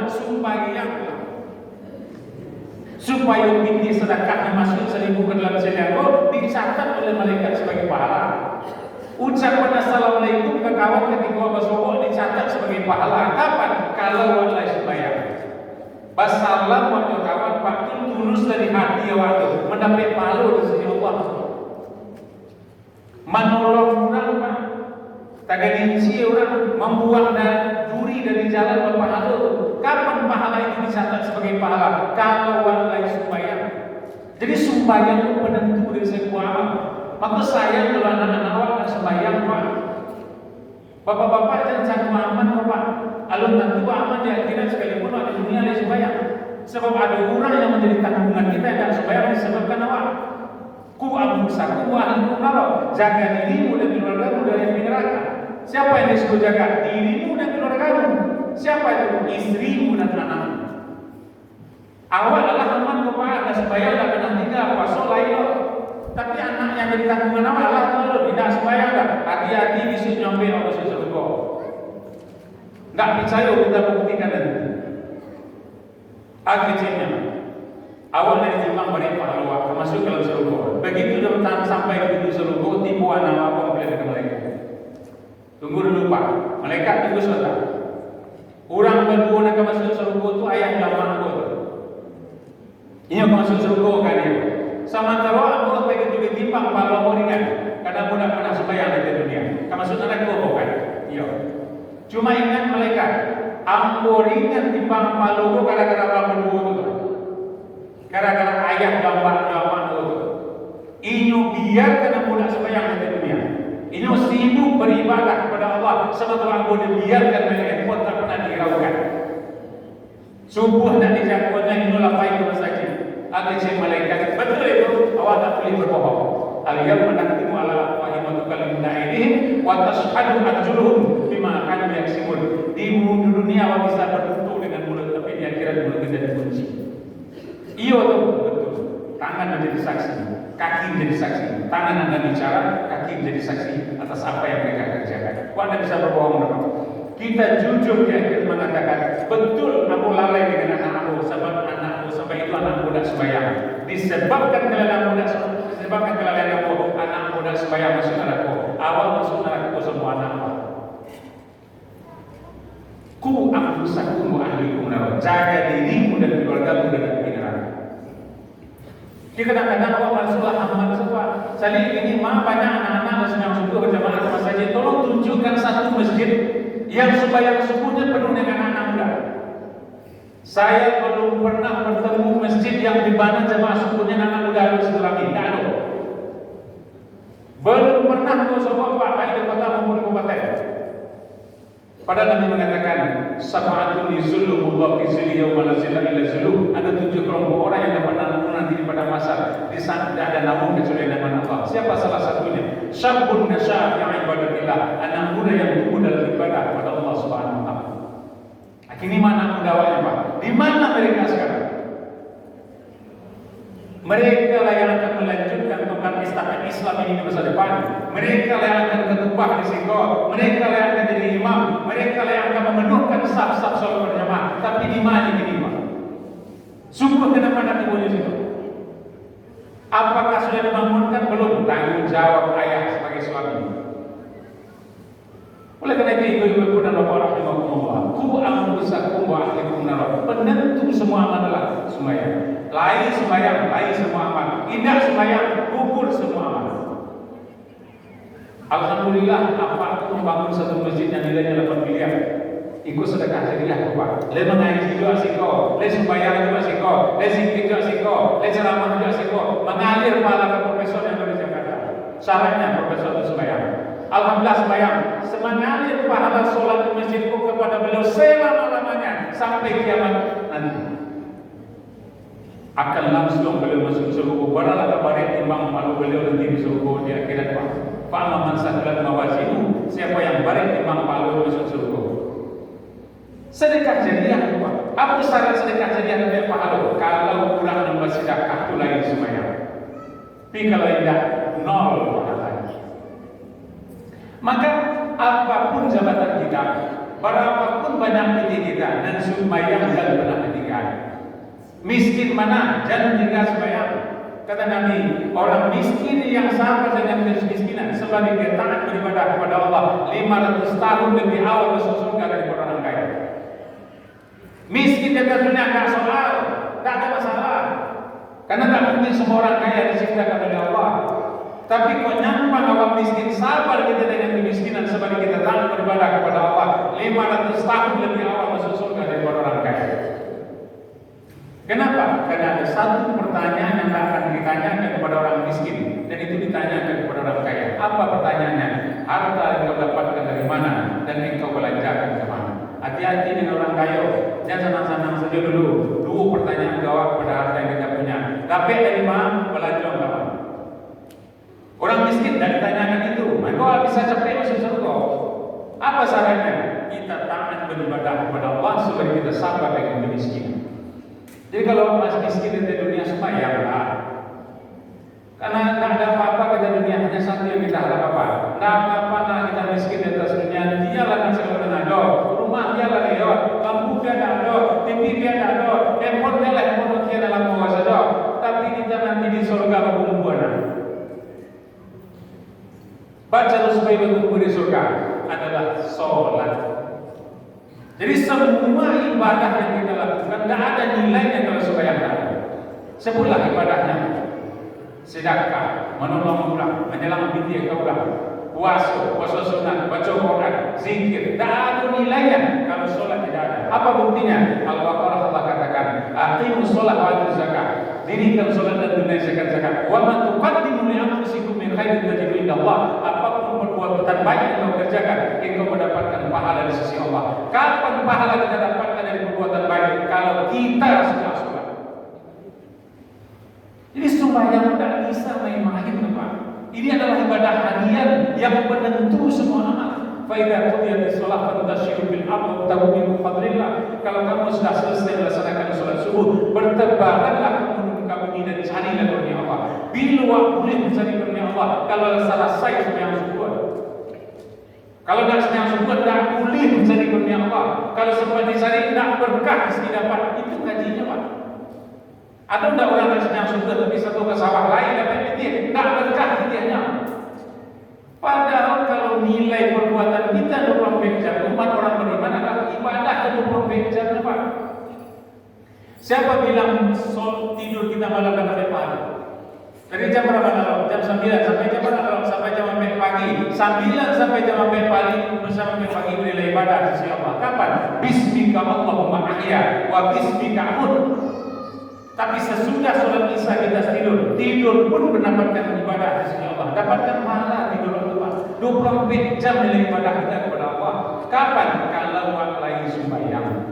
Speaker 2: supaya binti sedekahnya masuk 1000 ke dalam sedekah dicatat oleh malaikat sebagai pahala. Ucapan assalamualaikum ke kawan ketika bersohor dicatat sebagai pahala. Kapan? Kalau Allah sembahyang. Basalam waktu kawan waktu tulus dari hati waktu mendapat pahala dari sisi Allah. Menolong orang Pak, tak genci orang, membuang dan duri dari jalan berpahala. Kapan pahala itu dicatat sebagai pahala? Kalau Allah sembahyang. Jadi sembahyang itu penentu dari sebuah amal. Maka saya kalau anak-anak awak sembahyang Pak, bapak-bapak jangan satu aman Bapak. Alun tentu aman di akhirat sekalipun ada dunia yang sembahyang. Sebab ada orang yang menjadi tanggungan kita yang sembahyang disebabkan awak. Ku amusaku ahliku naro, jaga dirimu dan keluargamu dari api neraka. Siapa yang disuruh jaga? Dirimu dan keluargamu. Siapa itu? Istrimu dan anakmu. Awal adalah aman kepada supaya tidak pernah tinggal puasa lain. Tapi anak yang jadi tanggungan awal Allah kalau tidak supaya dah hati-hati besok nyampe Allah surga. Enggak percaya kita buktikan nanti. Akhirnya awal dari timbang beri pahala masuk ke dalam surga. Begitu datang sampai di surga tipu anak apa boleh ke mereka. lupa. Malaikat tunggu sebentar. Orang berdua nak masuk surga tu ayah dan mak tu. Ini masuk surga kan dia. Sementara Allah begitu ditimbang pahala ringan. Karena mudah pernah sembahyang di dunia. Kamu masuk neraka kan? Iya. Cuma ingat malaikat, ambo ringan timbang pahala gara-gara orang berdua tu. Gara-gara ayah dan mak tu. Ini biarkan mudah sembahyang di dunia. Ini sibuk beribadah kepada Allah. Sementara ambo dibiarkan malaikat pun tak pernah diraukan. Subuh nak dijatuhkan ini lapai ke masjid. Ada si malaikat betul itu awak tak boleh berbohong. Al-yawma nakhtimu ala afwahihim wa tukallimuna aydihim wa tashhadu arjuluhum bima kanu yaksibun. Di dunia awak bisa bertutur dengan mulut tapi di akhirat mulut kita dikunci. Iya tu betul. Tangan menjadi saksi, kaki menjadi saksi. Tangan anda bicara, kaki menjadi saksi atas apa yang mereka kerjakan. Kau anda bisa berbohong dengan kita jujur di akhir mengatakan betul aku lalai dengan anak aku sebab anakku sampai itu anak muda sembahyang. Disebabkan kelalaian aku anak muda sembahyang masuk neraka. Awal masuk neraka semua anak aku. Ku anfusakum wa ahlikum nar. Jaga dirimu dan keluargamu dari api neraka. Jadi kadang-kadang awak masuklah amal sebab Salih ini banyak anak-anak yang subuh berjamaah ke masjid. Tolong tunjukkan satu masjid yang sembahyang subuhnya penuh dengan anak muda. Saya belum pernah bertemu masjid yang di mana jemaah subuhnya anak muda harus selami. Tidak ada. Belum pernah aku coba Pak baik di kota maupun kabupaten. Padahal Nabi mengatakan sab'atun yuzillullah fi zilli yawma la zilla illa zilluh. Ada 7 kelompok orang yang dapat naungan nanti pada masa di saat tidak ada naungan kecuali naungan Allah. Siapa salah satunya? Syabun nasya'a fi ibadatillah, anak muda yang tumbuh dalam ibadah kepada Allah Subhanahu wa taala. Kini mana muda awalnya Pak? Di mana mereka sekarang? Mereka lah yang akan melanjutkan tongkat estafet Islam ini di masa depan. Mereka lah yang akan ketubah di siko. Mereka lah yang akan jadi imam. Mereka lah yang akan memenuhkan saf-saf sholat berjamaah. Tapi di mana ini Pak? Subuh kenapa nanti boleh situ? Apakah sudah dibangunkan? Belum. Tanggung jawab ayah sebagai suami. Oleh karena itu ibu-ibu dan bapak rahimahumullah, ku anfusakum wa ahlikum nar. Penentu semua amal adalah sembahyang. Lain sembahyang, lain semua amal. Tidak sembahyang, gugur semua amal. Alhamdulillah, apa aku membangun satu masjid yang nilainya 8 miliar. Ikut sedekah jariah Pak. Le mengaji juga siko, le sembahyang juga siko, le zikir juga siko, le ceramah juga siko. Mengalir pahala ke profesor yang dari Jakarta. Syaratnya profesor itu sembahyang. Alhamdulillah sembahyang. Mengalir pahala sholat di masjidku kepada beliau selama-lamanya sampai kiamat nanti. Akan langsung beliau masuk surga. Baralah kabarnya timbang malu beliau nanti di surga di akhirat Pak. Fa'amman man saqulat mawazinu, siapa yang baik timbang malu masuk surga. Sedekah jariah Pak. Apa syarat sedekah jariah dari pahala? Kalau kurang nambah sedekah itu lain sembahyang. Tapi kalau tidak nol pahalanya. Maka apapun jabatan kita, berapapun banyak PT kita dan sembahyang dan pernah ketika miskin mana jangan tinggal sembahyang. Kata Nabi, orang miskin yang sama dengan kemiskinan sebab dia taat beribadah kepada Allah 500 tahun lebih awal masuk surga daripada orang kaya. Miskin dekat dunia tak soal, tak ada masalah. Karena tak mungkin semua orang kaya diciptakan oleh Allah. Tapi kok nyampang awak miskin, sabar kita dengan kemiskinan sebab kita taat beribadah kepada Allah 500 tahun lebih awal masuk surga daripada orang kaya. Kenapa? Karena ada satu pertanyaan yang akan ditanyakan kepada orang miskin dan itu ditanyakan kepada orang kaya. Apa pertanyaannya? Harta yang kau dapatkan dari mana dan engkau belanjakan ke mana? Hati-hati dengan orang kaya. Jangan senang-senang saja dulu. Dua pertanyaan jawab kepada harta yang kita punya. Dapat dari mana? Belanja ke mana? Orang miskin tidak ditanyakan itu. Engkau bisa capai masuk surga. Apa syaratnya? Kita taat beribadah kepada Allah supaya kita sabar dengan kemiskinan. Jadi kalau masih miskin di dunia sembahyanglah. Karena tidak ada apa-apa kita dunia, hanya satu yang kita harap apa? Tidak apa-apa lah kita miskin di atas dunia. Dialah yang selalu ada, rumah dialah lewat, lampu dia ada, TV dia ada, handphone dia lah, handphone dia dalam bawah saja. Tapi kita nanti di surga berkumpul. Baca supaya berkumpul di surga. surga adalah sholat. Jadi semua ibadah yang kita lakukan tidak ada nilainya kalau sembahyang tak ada. Sebutlah ibadahnya: sedekah, menolong orang, menyelang binti orang, puasa sunat, baca Quran, zikir, tak ada nilainya kalau sholat tidak ada. Apa buktinya? Al-Baqarah Allah katakan, aqimus sholat wa atuz zakat. Dirikan sholat dan tunaikan zakat. Wa ma tuqaddimu li anfusikum min khairin tajidu indallah. Apapun perbuatan baik yang kau kerjakan, engkau mendapatkan pahala di sisi Allah. Kapan pahala kita dapatkan dari perbuatan baik? Kalau kita sudah sholat. Jadi sembahyang tidak bisa main-main, Pak. Ini adalah ibadah harian yang penentu semua amal. Faidah qudiyatish shalah fantashiru fil ardi wabtaghu min fadlillah. Kalau kamu sudah selesai melaksanakan sholat subuh, bertebaranlah kamu ke bumi dan carilah karunia Allah. Bila boleh mencari karunia Allah kalau selesai sembahyang subuh. Kalau tidak sembahyang subuh, tidak boleh mencari karunia Allah. Kalau sempat dicari, tidak berkah mesti dapat. Itu kajinya, Pak. Atau tidak orang yang sedang subuh tapi satu ke sawah lain dapat duit, tidak berkah hidupnya. Padahal kalau nilai perbuatan kita 24 jam, umat orang beriman adalah ibadah 24 jam, Pak. Siapa bilang tidur kita malam dapat pahala? Dari jam berapa malam? Jam 9 sampai jam berapa? Sampai jam 4 pagi. 9 sampai jam 4 pagi bersama 4 pagi nilai ibadah sisi Allah. Kapan? Bismika Allahumma ahya wa bismika amut. Tapi sesudah sholat isya kita tidur pun mendapatkan ibadah di sisi Allah, dapatkan pahala tidur itu, Pak. 24 jam nilai ibadah kita kepada Allah. Kapan? Kalau lagi sembahyang.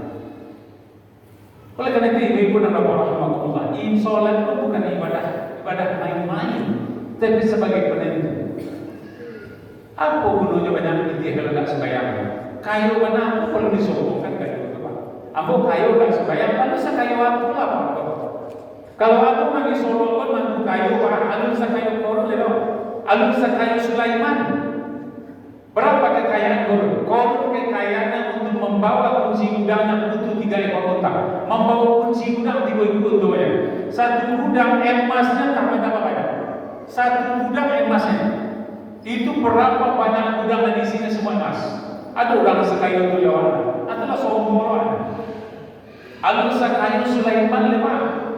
Speaker 2: Oleh karena itu, ibu-ibu dan bapak rahmatullah, sholat itu bukan ibadah main-main, tapi sebagai penentu. Apa gunanya banyak ide kalau tak sembahyang? Kayu mana kalau disombongkan kayu itu, Pak? Apa kayu tak sembahyang? Lalu sekayu aku lah, Pak. Kalau aku lagi solo pun mantu kayu, alun sakayu korun lho. Alun sakayu Sulaiman. Berapa kekayaan korun? Korun kekayaannya untuk membawa kunci gudangnya butuh 3 ekor unta. Membawa kunci gudang 3 ekor unta ya. Satu gudang emasnya tak banyak. Satu gudang emasnya. Itu berapa banyak gudang di sini semua emas? Ada orang sakayu itu lawan. Adalah sombong. Alun sakayu Sulaiman lepas.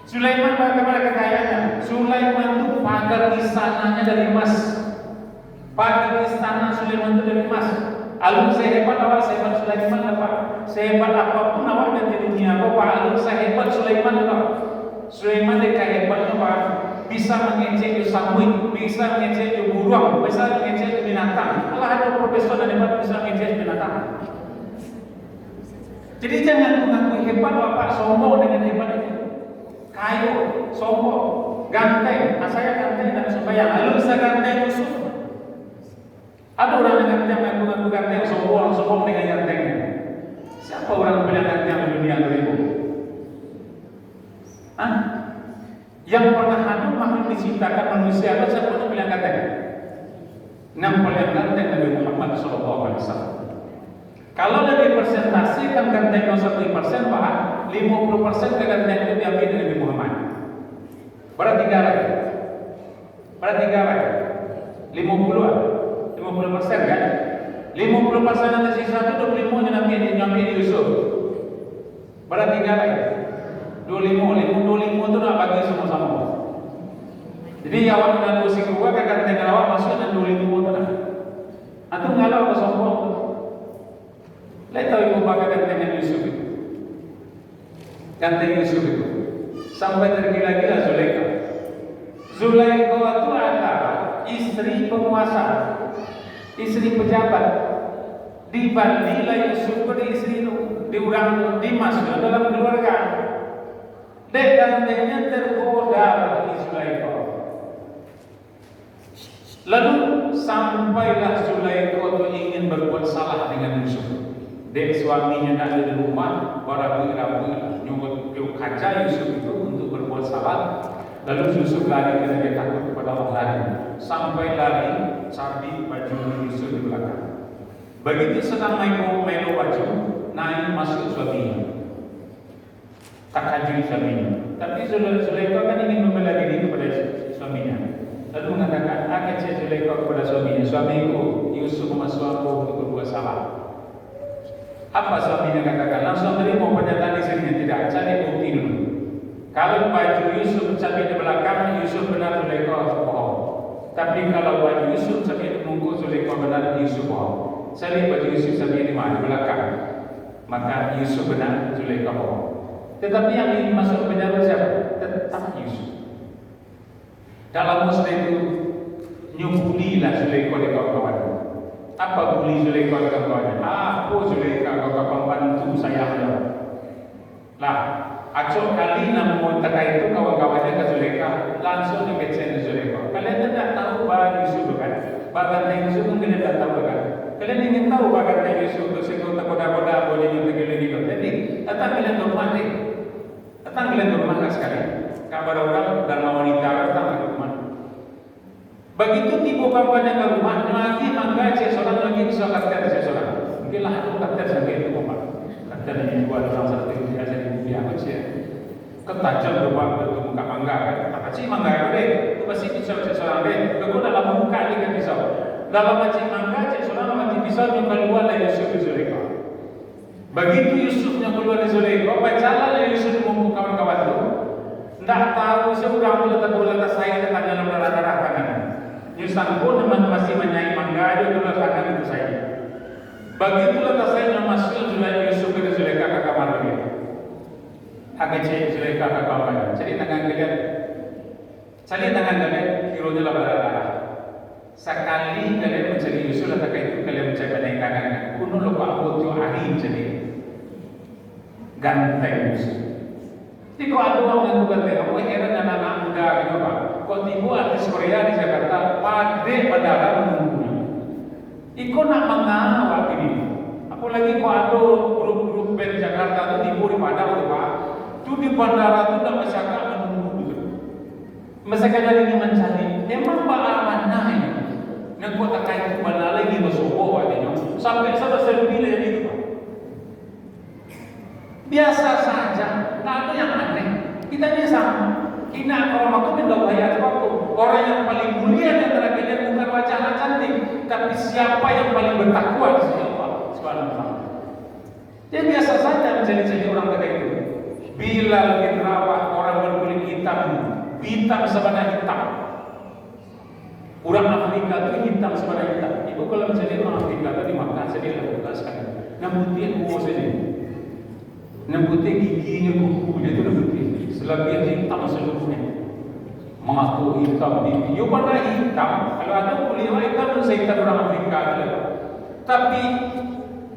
Speaker 2: Sulaiman bagaimana kekayaannya? Sulaiman itu pagar istananya dari emas. Pagar istana Sulaiman itu dari emas. Alun sehebat awak sehebat Sulaiman apa? Sehebat apapun awak dan di dunia apa? Alun sehebat Sulaiman apa? Sulaiman hebatnya apa? Bisa mengecek samui, bisa mengecek burung, bisa mengecek binatang. Allah ada profesor dan hebat bisa mengecek binatang. Jadi jangan mengaku hebat bapak sombong dengan hebat itu. Kayu, sombong, ganteng, saya ganteng dan sembahyang. Lalu saya ganteng Yusuf. Ada orang yang ganteng mengaku ganteng, sombong dengan gantengnya. Siapa orang yang ganteng di dunia itu? Yang pernah ada makhluk diciptakan manusia itu siapa yang bilang ganteng? Yang paling ganteng Nabi Muhammad SAW. Kalau dari persentase kan gantengnya 1%, Pak, 50% keganteng itu diambil dari Nabi Muhammad. Berarti lagi. 50% kan? 50% nanti sisa itu 25 yang Nabi Yusuf. Berarti lagi. 25 itu nak bagi sama-sama. Jadi awak dengan musik gua keganteng awak masuk dan 25 itu nak. Atau ngalau ke sombong. Lihat tahu ibu bapa ganteng Yusuf itu. Ganteng Yusuf itu sampai tergila-gila Zulaikha. Zulaikha itu adalah istri penguasa, istri pejabat. Dibandinglah Yusuf pada istri itu diurang dimasukkan dalam keluarga. Dek gantengnya tergoda oleh Zulaikha. Lalu sampailah Zulaikha itu ingin berbuat salah dengan Yusuf. Dek suaminya ada di rumah, barabu-rabu nyugut kaca Yusuf itu untuk berbuat salah. Lalu Yusuf lari karena dia takut kepada Allah lari. Sampai lari, cabik baju Yusuf di belakang. Begitu sedang melo baju, naik masuk suaminya. Tak kajui suaminya. Tapi Zulaikha kan ingin membela diri kepada suaminya. Lalu mengatakan, "Akan saya Zulaikha kepada suaminya, suamiku, Yusuf masuk aku untuk berbuat salah. Apa suaminya katakan? Langsung terima pernyataan istrinya? Tidak, cari bukti dulu. Kalau baju Yusuf sampai di belakang, Yusuf benar Zulaikha bohong. Tapi kalau baju Yusuf sampai di punggung, Zulaikha benar Yusuf bohong. Cari baju Yusuf sampai di mana? Di belakang. Maka Yusuf benar, Zulaikha bohong. Tetapi yang ingin masuk penjara siapa? Tetap Yusuf. Dalam muslim itu nyubulilah Zulaikha di kawan-kawan. Apa bully Zulaikha di kawan-kawannya? Aku Zulaikha kau pembantu sayangnya. Lah, acok kali namun terkait itu kawan-kawannya ke Zulaikha langsung dikecen Zulaikha. Kalian tidak tahu bahwa Yusuf kan? Bahkan Yusuf kan kalian tidak tahu kan? Kalian ingin tahu bahkan Yusuf itu sekolah koda-koda boleh nyuruh gitu. Jadi datang kalian ke rumah deh. Datang kalian ke rumah sekali. Kabar orang dan wanita datang ke rumah. Begitu tiba kampanye ke rumah, lagi mangga seseorang lagi bisa kata seseorang. Mungkinlah aku kata sampai itu bapak. Kata ini buat orang satu yang biasa di aku sih. Ketajam berbuat betul muka mangga kan. Apa sih mangga deh? Itu pasti bisa seseorang deh. Begitu dalam muka dia kan bisa. Dalam macam mangga seseorang macam bisa yang keluar dari Yusuf Zulaikha. Begitu Yusufnya keluar dari Zulaikha, bacalah Yusuf membuka kawan-kawan itu. Tidak tahu seorang pun letak saya dengan dalam darah tangan. Yusuf pun masih menyai mangga dia keluar tangan itu saya. Begitu letak saya masuk Yusuf ke Zulaikha ke kamar dia. Agak cek Zulaikha ke kamar. Jadi tangan kalian kironya lah darah. Sekali kalian mencari Yusuf letak itu kalian mencari menaik tangan. Kuno lupa aku tu hari jadi ganteng Yusuf. Jadi kau ada orang yang ganteng, kamu heran anak-anak muda gitu pak. Kau tiba artis Korea di Jakarta, pada bandara menunggunya. Iko nak mengawal ini. Apalagi kau ada grup-grup band Jakarta itu tiba di bandara tu pak. Tu di bandara tu dah masyarakat menunggu. Masyarakat dari ini mencari. Memang mana ini? Yang kau tak kait bandara lagi bersobo artinya. Sampai selesai bila itu pak. Biasa saja, tak ada yang aneh. Kita ni sama. Kita orang itu tidak bayar waktu. Orang yang paling mulia di antara kalian bukan wajahnya cantik, tapi siapa yang paling bertakwa di sisi Allah Subhanahu wa taala. Dia biasa saja menjadi orang kata itu. Bilal bin Rabah orang berkulit hitam sebenarnya hitam. Orang Afrika itu hitam sebenarnya hitam. Ibu kalau menjadi orang Afrika tadi makan sedih lah sekali. Namun dia kuat saja. Namun giginya kukunya itu dah putih. Selebihnya hitam seluruhnya. Mengaku hitam di you pada hitam. Kalau ada kuliah hitam saya hitam orang Afrika. Tapi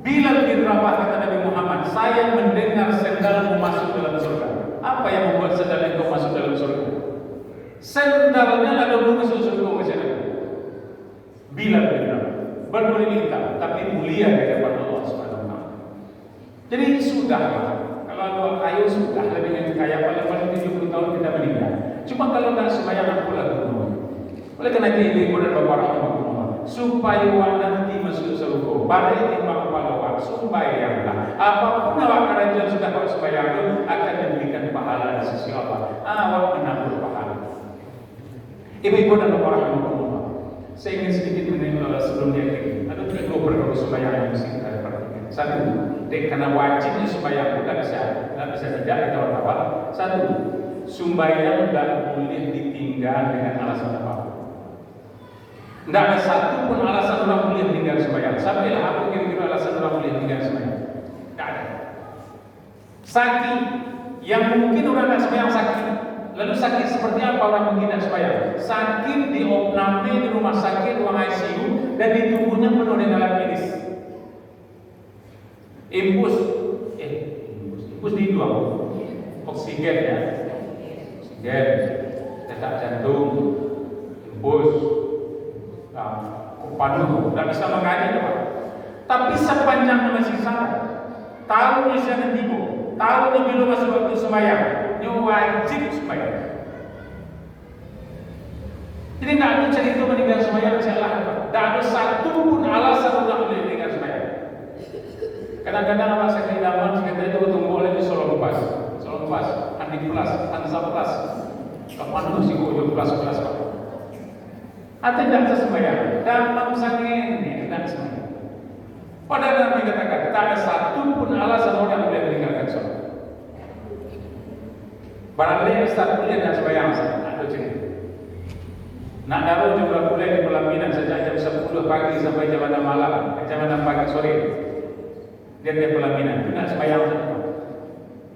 Speaker 2: bila bin Rabah kata Nabi Muhammad, saya mendengar sendalmu masuk dalam surga. Apa yang membuat sendal itu masuk dalam surga? Sendalnya ada bunga masuk surga macam. Bila bin Rabah berkulit hitam, tapi mulia di hadapan Allah Subhanahu wa taala. Jadi sudahlah. Kalau kayu sudah lebih kaya paling 70 tahun kita meninggal. Cuma kalau tak sembahyang aku lagu. Oleh kerana itu ibu dan bapa rahimahullah, supaya nanti masuk surga, balik timbang pahlawan, sembahyanglah. Apapun awak kerajaan sudah kau sembahyang itu akan diberikan pahala di sisi Allah. Awak menanggung pahala. Ibu-ibu dan bapa rahimahullah, saya ingin sedikit sebelum dia ini. Ada 3 perkara sembahyang yang mesti kita perhatikan. Satu, karena wajibnya sembahyang tidak bisa tidak kita tahu. Satu, sembahyang tidak boleh ditinggal dengan alasan apapun. Tidak ada satu pun alasan orang boleh tinggal sembahyang. Sampailah aku kira-kira alasan orang boleh tinggal sembahyang. Tidak ada. Sakit yang mungkin orang nak sembahyang sakit. Lalu sakit seperti apa orang mungkin nak sembahyang? Sakit di opname di rumah sakit ruang ICU dan di tubuhnya penuh dengan alat medis. Impus di dua oksigen ya, oksigen, detak jantung, impus, padu, tidak bisa mengaji apa. Tapi sepanjang masih salah, tahu misalnya tiba, tahu bila masuk waktu sembahyang, dia wajib sembahyang. Jadi tidak ada cerita meninggal sembahyang salah, tidak ada satu pun alasan orang boleh meninggal sembahyang. Kadang-kadang apa saya idaman kita itu tunggu oleh di Solo Pas, Andi Plus, Hansa Plus. Kapan tu si Kojo Plus Pak? Atau tidak sesembahyang. Damam sangin tidak sesembahyang. Padahal Nabi katakan tak ada satu pun alasan orang boleh meninggalkan sholat. Barangkali Ustaz kuliah dan sembahyang ada cerita. Nak daruh jumlah kuliah di pelaminan sejak jam 10 pagi sampai jam 6 malam, jam 6 pagi sore. Dia pelaminan, tidak sembahyang.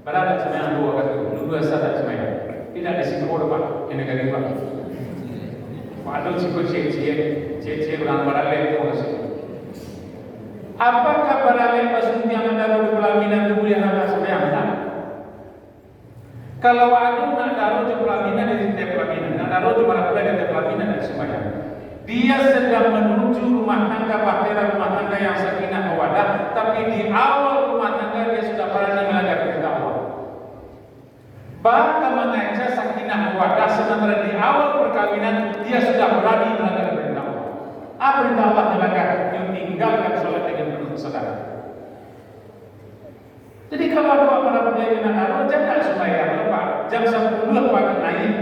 Speaker 2: Padahal tak sembahyang dua kata, dua saat tak sembahyang. Tidak disikor Pak, di negara Pak. Walau cikgu cik orang barangkali itu masuk. Apakah barangkali pasung yang daruh di pelaminan itu boleh nak sembahyang? Tak. Kalau ada nak daruh di pelaminan di setiap pelaminan, nak daruh di mana pula di setiap pelaminan dan sembahyang. Dia sedang menuju rumah tangga, bahtera rumah tangga yang sakinah mawaddah, tapi di awal rumah tangga dia sudah berani melanggar perintah Allah. Bahkan mengajak sakinah mawaddah sementara di awal perkawinan dia sudah berani melanggar perintah Allah. Apa perintah Allah melanggar? Yang tinggalkan sholat dengan penuh kesadaran. Jadi kalau ada para pelayan yang nak jam tak sembahyang lepas jam 10 pagi naik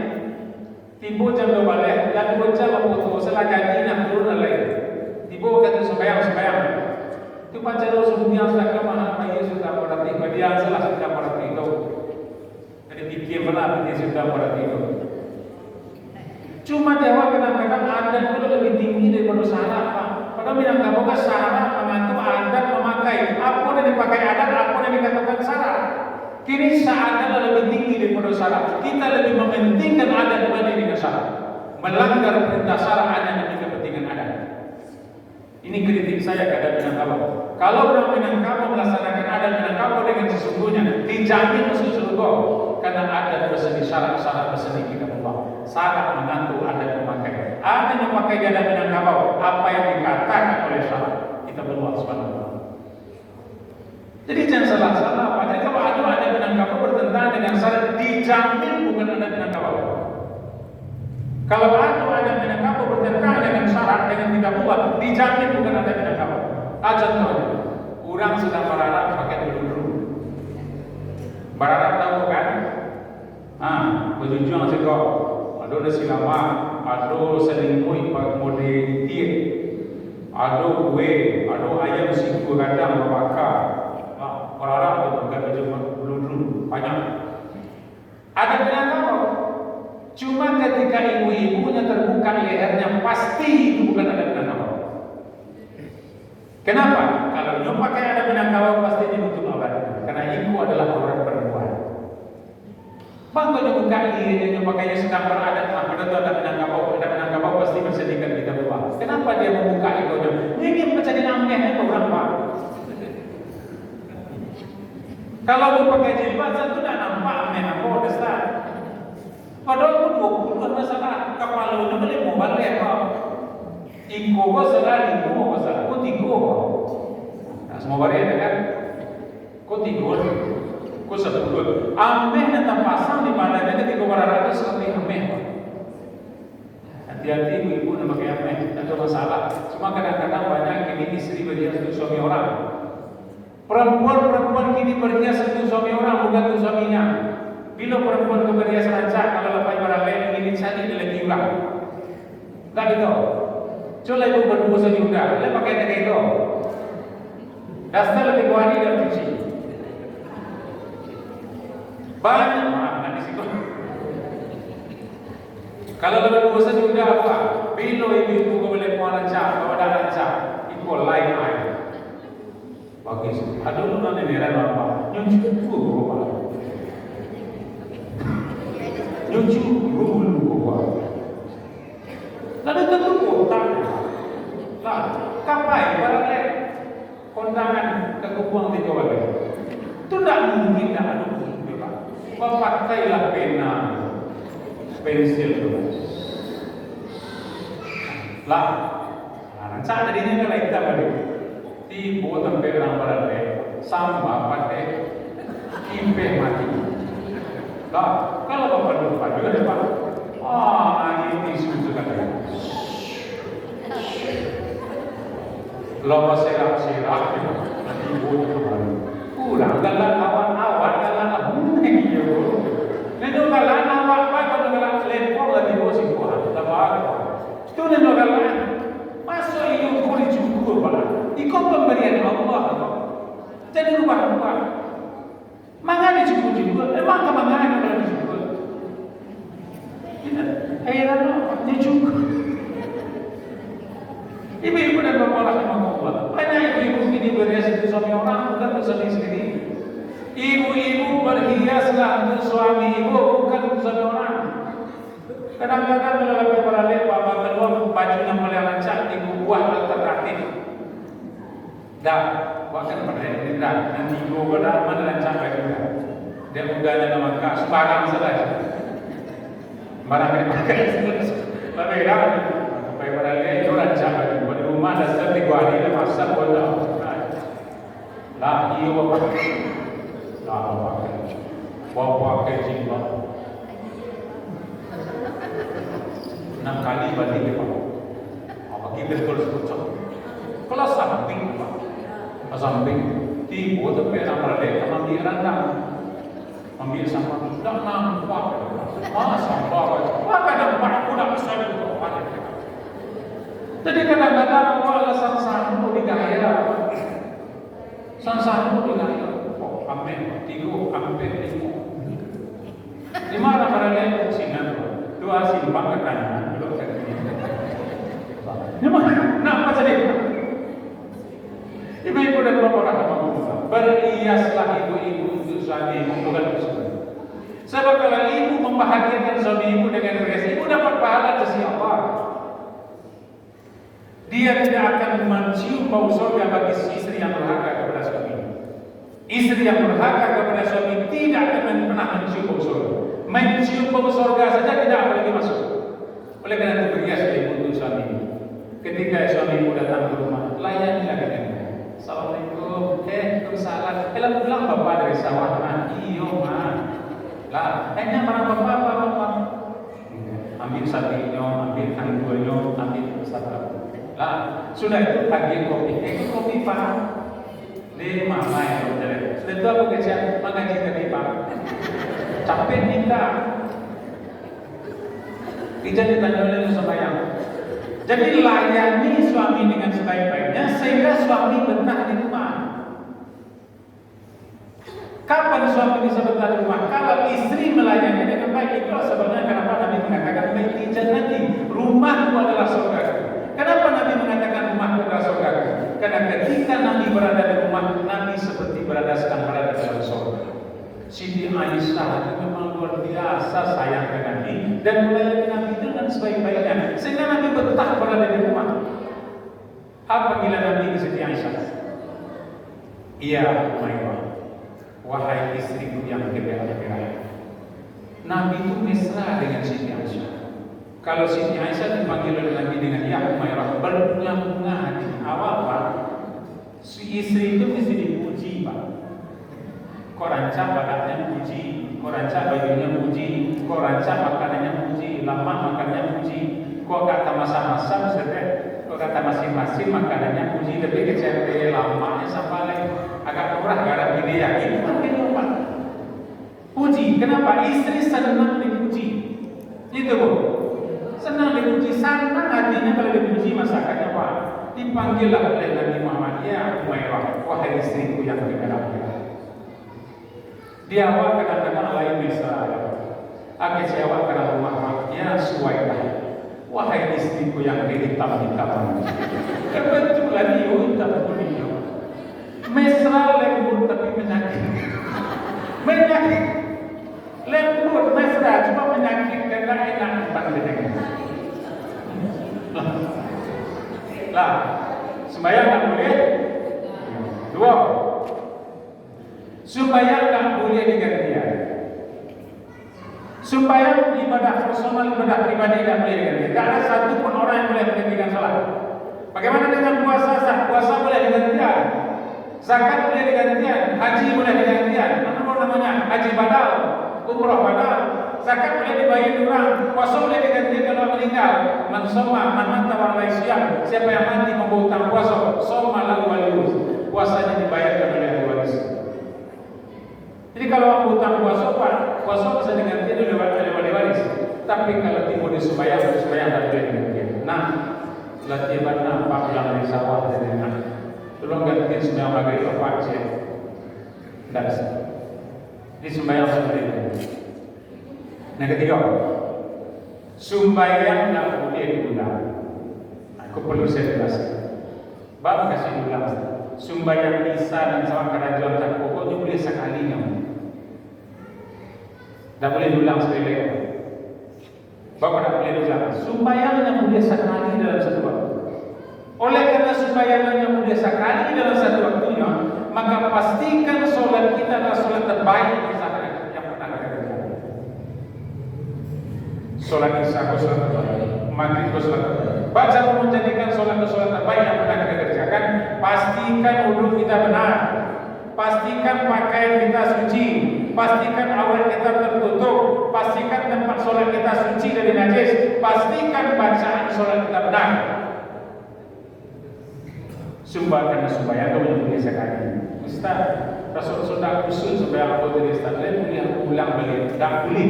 Speaker 2: tiba jam 12 dan 2 jam putus setelah gaji nak turun lagi tiba kata sembahyang itu baca doa semuanya sudah kemana bayi sudah berarti dia salah sudah berarti itu jadi fikir benar dia sudah berarti itu cuma dewa kadang-kadang adat itu lebih tinggi daripada syarat Pak. Padahal Minangkabau kan syarat mengatur adat memakai apa yang dipakai adat, apa yang dikatakan syarat. Kini syarat lebih tinggi daripada syarat. Kita lebih mementingkan adat dibanding syarat. Melanggar perintah syarat hanya demi kepentingan adat. Ini kritik saya kepada Minangkabau. Kalau orang Minangkabau melaksanakan adat Minangkabau dengan sesungguhnya dijamin masuk surga karena adat berseni syarat berseni kita Allah. Syarat mengatur adat memakai. Ada yang memakai adat Minangkabau apa yang dikatakan oleh syarat kita berdoa subhanahu wa ta'ala. Jadi jangan salah Pak. Jadi kalau ada adat Minangkabau bertentangan dengan syarat dijamin bukan adat Minangkabau. Kalau ada adat Minangkabau bertentangan dengan syarat dengan tidak buat dijamin bukan adat Minangkabau. Contohnya, orang sedang berharap pakai bulu. Berharap tahu kan? Berjujur juga. Ada nasi lama, ada selimut mode tiek, ada kue, ada ayam siku radang berbakar. Orang-orang itu bukan baju beludru banyak. Ada Minangkabau. Cuma ketika ibu-ibunya terbuka lehernya pasti itu bukan ada Minangkabau. Kenapa? Kalau dia pakai ada Minangkabau pasti dia butuh obat. Karena ibu adalah orang perempuan. Bangga dia buka diri dia pakainya sedang beradat pada tu ada Minangkabau pasti bersedihkan kita berdua. Kenapa dia membuka egonya? Ini menjadi ameh orang Pak. Kalau mau pakai jilbab satu tak nampak ameh apa Ustaz. Padahal pun 20 masalah kepala lu boleh mau balik Pak. Iko ko salah iko ko salah ko tigo. Nah semua balik kan? Ko tigo. Ko 10. Ameh nak pasang di badannya ketika 200 lebih ameh. Hati-hati ibu-ibu nak pakai ameh, tak ada masalah. Cuma kadang-kadang banyak kini istri berhias untuk suami orang. Perempuan kini berhias untuk suami orang bukan untuk suaminya. Bila perempuan berhias rancak kalau lepas barang lain ingin dicari lagi ulang. Tak gitu. Coba ibu berdua saja udah, le pakai tak itu. Dasar lebih kuali dan cuci. Banyak nak di situ. Kalau lebih dua saja udah apa? Bila ibu boleh puan rancak, kalau ada rancak, ikut lain air. Bagus. Ada orang yang neran apa? Nyuci bulu apa? Nyuci bulu apa? Lalu tentu kotak. Lah, kapai barangnya kondangan ke kubuang di Jawa Barat. Itu tidak mungkin tak ada mungkin Pak. Pakailah pena, pensil tu. Lah, rancak tadinya kalau kita balik. Di botol perang barangnya sama pakai impe mati. Lah, kalau bapak lupa juga deh Pak. Angin tisu itu kan. Lama serak nanti ibu kembali. Kurang galak awak galak bunyi ya bro. Itu galak awak apa kalau galak lepor lagi bos ibu tak apa. Tulen orang masuk hidup kau dicukur bala. Ikut pemberian Allah. Jadi rubah-rubah. Mangga dicukur juga. Emang kemana kalau dicukur? Heran dicukur. Ibu-ibu dan bapak rahimahullah. Banyak ibu-ibu ini berhias untuk suami orang, bukan untuk suami sendiri. Ibu-ibu berhiaslah untuk suami ibu, bukan untuk suami orang. Kadang-kadang kalau lebih beralih, bapak keluar bajunya mulai rancak, ibu buat alternatif. Dah, bahkan beralih tidak. Nanti ibu berada mana rancak bajunya. Dia udahnya nama kak, sembarang saja. Barang dipakai. Lebih dah. Baik beralih itu rancak baju. Di rumah dasar 3 hari dah masak buat dah. Lah, iyo bapak. Lah, bapak kecil. 6 kali balik ke Pak. Bagi betul sebut. Kalau samping Pak, samping tiba tu pernah balik ambil rendang, ambil sampah, tak nampak. Mana sampah? Apa nampak? Aku nak bisa itu. Jadi kadang-kadang Allah sang-sang itu digaya, sang-sang itu digaya. Oh, amin. 3, hampir 5. 5 orang balik Cina tu. 2 simpang ke kanan, belum ke kiri. Nak apa jadi? Ibu-ibu dan bapak rahimahullah, berhiaslah ibu-ibu untuk suami ibu, bukan untuk suami. Sebab kalau ibu membahagiakan suami ibu dengan berhias, ibu dapat pahala dari sisi Allah. Dia tidak akan mencium bau surga bagi istri yang berhaka kepada suami. Istri yang berhaka kepada suami tidak akan pernah mencium bau surga. Mencium bau surga saja tidak boleh masuk. Oleh karena itu berhias ibu untuk suami. Ketika suami ibu datang ke rumah, layanilah dengan Assalamualaikum, Waalaikumsalam. Kalau pulang bapak dari sawah, iyo lah, hanya barang bapak. Ambil sapinya, ambil anggunya, ambil sabar. Lah, sudah itu pagi kopi. Kopi pak, di mama yang berjalan. Sudah itu aku kecil mengaji tadi pak. Capek nikah. Tidak ditanya oleh sembahyang. Jadi layani suami dengan sebaik-baiknya sehingga suami betah di rumah. Kapan suami bisa betah di rumah? Kalau istri melayani dengan baik. Itulah sebabnya kenapa Nabi mengatakan baiti jannati, rumahku adalah surga. Kenapa Nabi mengatakan rumahku adalah surga? Karena ketika Nabi berada di rumah, Nabi seperti sedang berada dalam surga. Siti Aisyah itu memang luar biasa sayang ke Nabi dan melayani Nabi dengan sebaik-baiknya sehingga Nabi betah berada di rumah. Apa panggilan Nabi ke Siti Aisyah? Iya, Umayyah. Wahai istriku yang kebela-bela. Nabi itu mesra dengan Siti Aisyah. Kalau Siti Aisyah dipanggil oleh Nabi dengan ya Umayyah, berbunga-bunga hati. Awal Pak, si istri itu mesti dipuji Pak. Kau rancang badannya puji, kau rancang bajunya puji, kau rancang makanannya puji, lama makanannya puji, kau kata masa-masa misalnya, kau kata masing-masing makanannya puji, tapi kecil lamanya sampai agak murah garam ini yakin makin lupa. Puji, kenapa? Istri senang dipuji, itu bu, senang dipuji, senang hatinya kalau dipuji masakannya Pak. Dipanggillah oleh Nabi Muhammad, ya Umayyah, wahai istriku yang kebela-bela. Dia awak kadang-kadang lain mesra. Kecewa karena rumah ya Suwaidah. Wahai istriku yang hitam-hitam. Kebetulan hitam beliau. Mesra lembut tapi menyakitkan. Menyakit. Lembut mesra cuma menyakitkan dan enak dipanggil. Lah, sembahyang tak boleh. 2. Supaya tak boleh digantian. Supaya ibadah personal, ibadah pribadi tak boleh digantian. Tak ada satu pun orang yang boleh menggantikan salat. Bagaimana dengan puasa? Puasa boleh digantian. Zakat boleh digantian. Haji boleh digantian. Apa namanya? Haji badal, umrah badal. Zakat boleh dibayar orang. Puasa boleh digantian kalau meninggal. Man soma, man mata wa la siam. Siapa yang mati membawa hutang puasa, soma lahu waliyus. Puasanya dibayarkan oleh waris. Jadi kalau hutang puasa bisa diganti oleh wali waris. Tapi kalau timbul di sembahyang tak boleh diganti. Nah, Tolong ganti sembahyang maghrib apa aja. Dan di sembahyang maghrib. Nah, ketiga, sembahyang tak boleh diulang. Aku perlu saya jelaskan. Bab kasih ulang. Sembahyang Isya dan sama kerajaan tak pokoknya boleh sekali kamu. Tak boleh diulang sekali lagi. Bab tak boleh diulang. Sembahyang yang boleh sekali dalam satu waktu. Oleh karena sembahyang yang boleh sekali dalam satu waktunya, maka pastikan solat kita adalah solat terbaik yang pernah kita kerjakan. Solat Isya ko solat terbaik, maghrib ko solat terbaik. Baca menjadikan solat terbaik yang pernah kita kerjakan. Pastikan wudhu kita benar, pastikan pakaian kita suci, pastikan aurat kita tertutup, pastikan tempat solat kita suci dari najis, pastikan bacaan solat kita benar. Karena sembahyang itu biasa kali. Ustaz, Rasul sudah usul sembahyang apa dari Ustaz? Boleh ulang balik, tak boleh.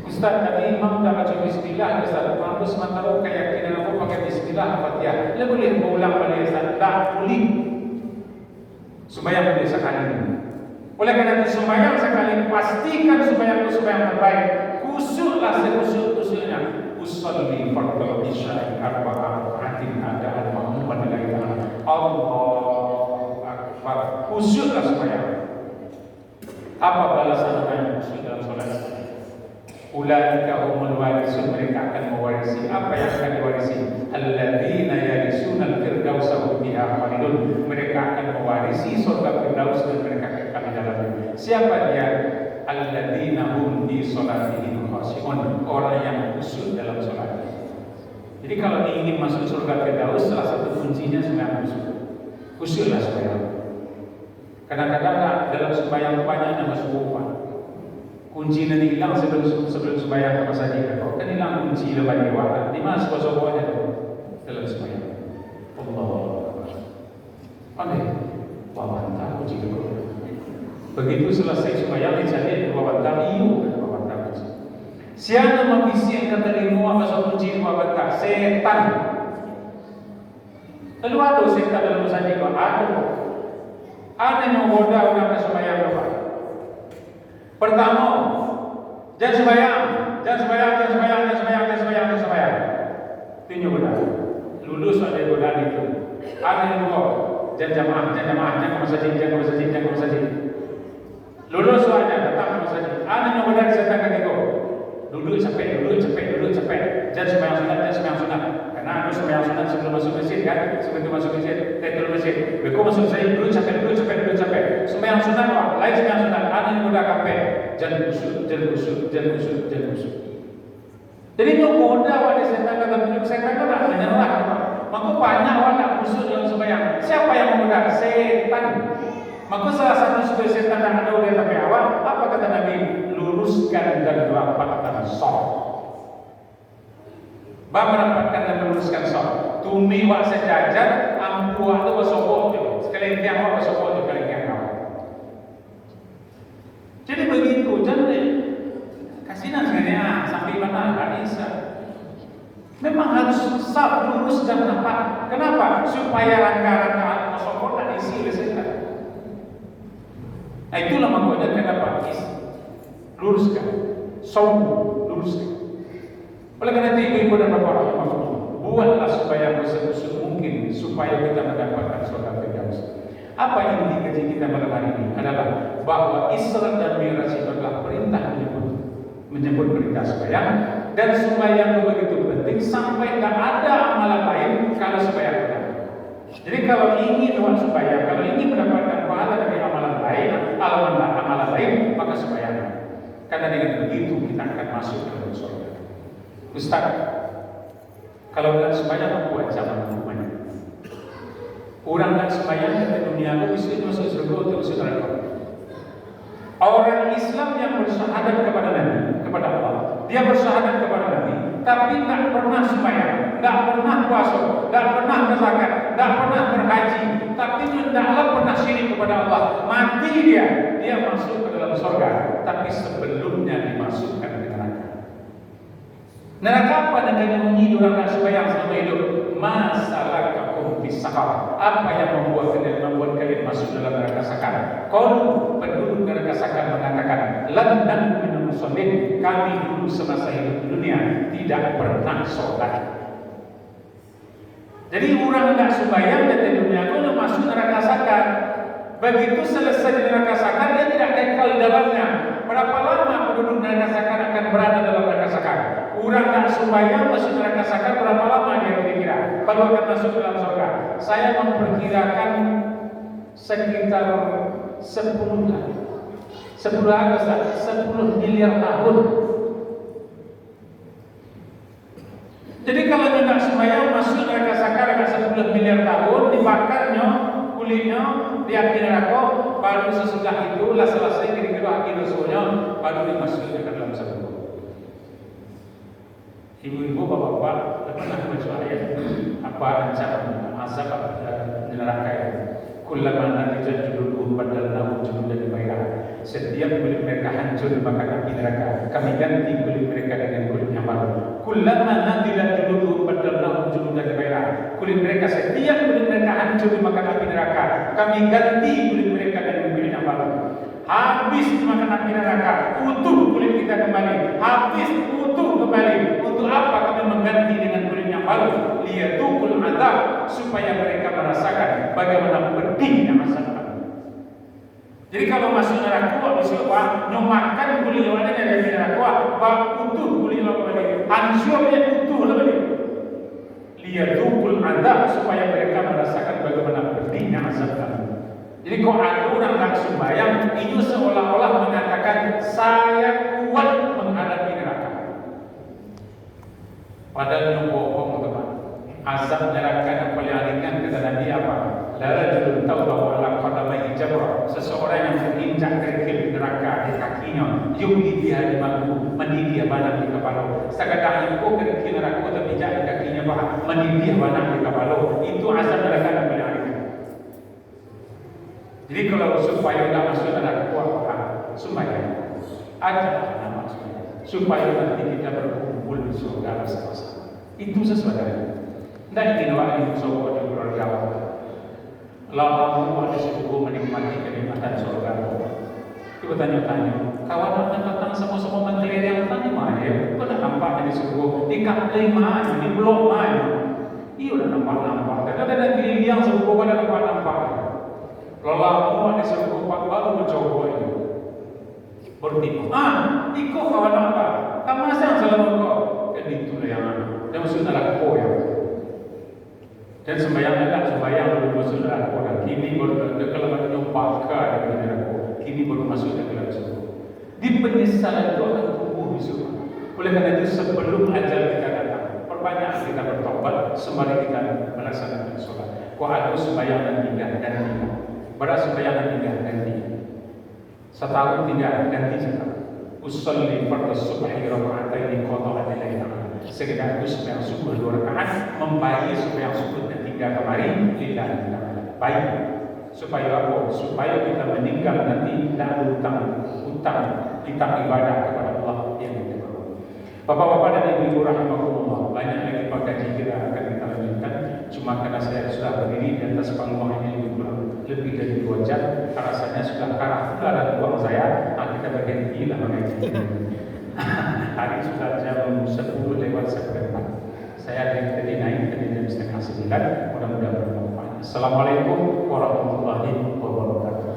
Speaker 2: Ustaz, tadi imam dah baca bismillah, Ustaz. Mampu sementara keyakinan aku pakai bismillah Al-Fatihah. Dia boleh ulang balik, Ustaz? Tak boleh. Sembahyang biasa kali. Oleh karena itu sembahyang sekali, pastikan sembahyang itu sembahyang terbaik. Khusyuklah sekhusyuk-khusyuknya. Usalli fardhu isya'i arba'a raka'atin ada al-ma'mum lillahi ta'ala. Allahu akbar. Khusyuklah sembahyang. Apa balasan orang yang khusyuk dalam salat? Ulaika humul warisun, mereka akan mewarisi apa yang akan diwarisi. Alladzina yarisuna al-firdausa hum fiha khalidun. Mereka akan mewarisi surga Firdaus dan mereka kekal di dalamnya. Siapa dia? Alladzina hum fi sholatihim khashi'un, orang yang khusyuk dalam salat. Jadi kalau ingin masuk surga Firdaus, salah satu kuncinya sembahyang khusyuk. Khusyuklah sembahyang. Kadang-kadang dalam sembahyang banyak yang masuk rumah. Kunci nanti hilang sebelum sembahyang apa saja. Kalau kan hilang kunci lepas lewat, di mana sebuah-sebuahnya dalam sembahyang. Allah. Aneh. Wabantah kunci kedua. Begitu selesai sembahyang dicari wabantah iyo wabantah kunci. Siapa mengisi yang terima masuk kunci wabantah? Setan. Lalu ada setan dalam saja kau ada. Ada yang menggoda orang sembahyang apa? Pertama, jangan sembahyang. Tinju benar. Lulus ada godaan itu. Ada yang dua, jangan ke masjid. Lulus saja, datang ke masjid. Ada yang godaan setan ketiga. Duduk capek. Jangan sembahyang sunat. Karena aku sembahyang sunat sebelum masuk masjid kan? Sebelum masuk masjid, tetul masjid. Beku masuk masjid, duduk capek. Sembahyang sunat apa? Lain sembahyang sunat. Ada yang godaan capek. Jangan kusuk. Jadi menggoda pada setan kata tunjuk setan itu tak menyerah. Maka banyak orang tak kusuk dalam sembahyang. Siapa yang menggoda? Setan. Maka salah satu supaya setan tak ada oleh tapi awal. Apa kata Nabi? Luruskan dan rapatkan soft. Merapatkan dan meluruskan soft. Tumi wak sejajar, ampu wak itu wasopot. Sekali tiang wak wasopot, sekali tiang kau. Jadi begitu, jangan kasihan sebenarnya sampai mana tak bisa. Memang harus saf lurus dan rapat. Kenapa? Supaya rangka-rangka wasopot tak diisi oleh setan. Nah itulah makanya kenapa luruskan, luruskan. Oleh karena itu ibu-ibu dan bapak buatlah supaya sekusuk mungkin supaya kita mendapatkan surga Firdaus. Apa yang dikaji kita malam hari ini adalah bahwa Isra dan Mi'raj itu adalah perintah menyebut perintah sembahyang, dan sembahyang begitu penting sampai tak ada amalan lain kalau sembahyang benar. Jadi kalau ingin buat sembahyang, kalau ingin mendapatkan pahala dari amalan lain, maka sembahyang. Karena dengan begitu kita akan masuk ke dalam surga. Ustaz, kalau tak sembahyang buat zaman hukumannya. Orang tak sembahyang di dunia itu bisa masuk surga atau masuk neraka. Orang Islam yang bersyahadat kepada Nabi, kepada Allah, dia bersyahadat kepada Nabi, tapi tak pernah sembahyang, tak pernah puasa, tak pernah berzakat, tak pernah berhaji, tapi tidaklah pernah syirik kepada Allah. Mati dia masuk ke dalam surga, tapi sebelumnya dimasukkan ke neraka. Neraka apa dengan bunyi orang tak sembahyang selama hidup? Masalahkakum fis saqar. Apa yang membuat kalian masuk dalam neraka sakar? Qalu, penduduk neraka sakar mengatakan, lam naku minal musallin, kami dulu semasa hidup di dunia tidak pernah sholat. Jadi orang tidak sembahyang dan di dunia itu masuk neraka sakar. Begitu selesai di neraka sakar, dia tidak kekal di dalamnya. Berapa lama penduduk neraka sakar akan berada dalam neraka sakar? Orang tak sembahyang masuk neraka sakar, berapa lama dia kira-kira baru akan masuk dalam surga? Saya memperkirakan sekitar 10 tahun. 10 miliar tahun. Jadi kalau tidak sembahyang masuk neraka sakar dengan 10 miliar tahun, dibakarnya kulitnya di api neraka, baru sesudah itu lah selesai kira-kira akhir dosanya, baru dimasukkan ke dalam surga. Ibu-ibu, bapak-bapak, pernah baca ayat apa ancaman azab di neraka itu? Kullama nadijat juluduhum badalnahum juludan ghairaha. Setiap kulit mereka hancur maka api neraka kami ganti kulit mereka dengan kulit yang baru. Kullama nadijat juluduhum badalnahum juludan ghairaha. Kulit mereka, setiap kulit mereka hancur maka api neraka kami ganti kulit mereka dengan kulit yang baru. Habis dimakan api neraka, utuh kulit kita kembali. Habis utuh kembali. Untuk apa kami mengganti dengan kulit yang baru? Liyadukul azab, supaya mereka merasakan bagaimana pedihnya azab kami. Jadi kalau masuk neraka, habis itu nyomakan kulit yang ada dari neraka, bak utuh kulit yang kembali. Hancurnya utuh kembali. Liyadukul azab, supaya mereka merasakan bagaimana pedihnya azab kami. Jadi kok ada orang tak sembahyang, itu seolah-olah mengatakan saya kuat menghadapi neraka. Padahal itu bohong, teman. Azab neraka yang paling ringan kata Nabi apa? La rajulun tawdahu ala qadamaihi jamrah. Seseorang yang menginjak kerikil neraka di kakinya, yumli dia di maku, mandi dia banang di kepala. Sekadar itu kerikil neraka tapi injak di kakinya bah, mandi dia banang di kepala. Itu azab neraka yang paling ringan. Jadi kalau supaya tidak masuk neraka, apa? Sembahyang. Ajalah nama sembahyang. Supaya nanti kita berkumpul di surga bersama-sama. Itu sesuatu. Tidak ingin orang yang surga di keluarga. Lalu ada suku menikmati kenikmatan surga. Kita tanya-tanya, kawan datang sama-sama menteri yang tanya mana? Kau dah nampak di suku di kaki mana? Di blok mana? Iya dah nampak-nampak. Kadang ada kiri yang suku kau dah nampak-nampak. Lalu ada suku baru mencoba itu. Bertipu. Iko kawan apa? Kamu asal selama kau? Dan itulah yang ada. Dan maksudnya adalah kau yang. Dan sembahyang adalah sembahyang baru masuk dalam kau. Dan kini baru kalau menyumpah ke dalam neraka. Kini baru masuk dalam surga. Di penyesalan itu akan tumbuh di surga. Oleh karena itu sebelum ajal kita datang, perbanyak kita bertobat sembari kita melaksanakan sholat. Kau ada sembahyang dan tidak. Beras sembahyang tidak ganti. Setahun tidak ganti setahun. Usolli fardhu subhi raka'ataini qada'an laila. Sekedar aku sembahyang subuh 2 rakaat, membayar sembahyang subuh dan 3 kemarin lillahi ta'ala. Baik. Supaya apa? Supaya kita meninggal nanti tidak ada utang ibadah kepada Allah yang kita perlu. Bapak-bapak dan ibu-ibu rahimahumullah, banyak lagi pakaji kita akan kita lanjutkan. Cuma karena saya sudah berdiri di atas panggung ini lebih dari 2 jam, rasanya sudah kalah pula dan uang saya. Kita berhentilah mengaji. Hari sudah jam 10:10. Saya tadi naik tadi jam 8:30. Mudah-mudahan bermanfaat. Assalamualaikum warahmatullahi wabarakatuh.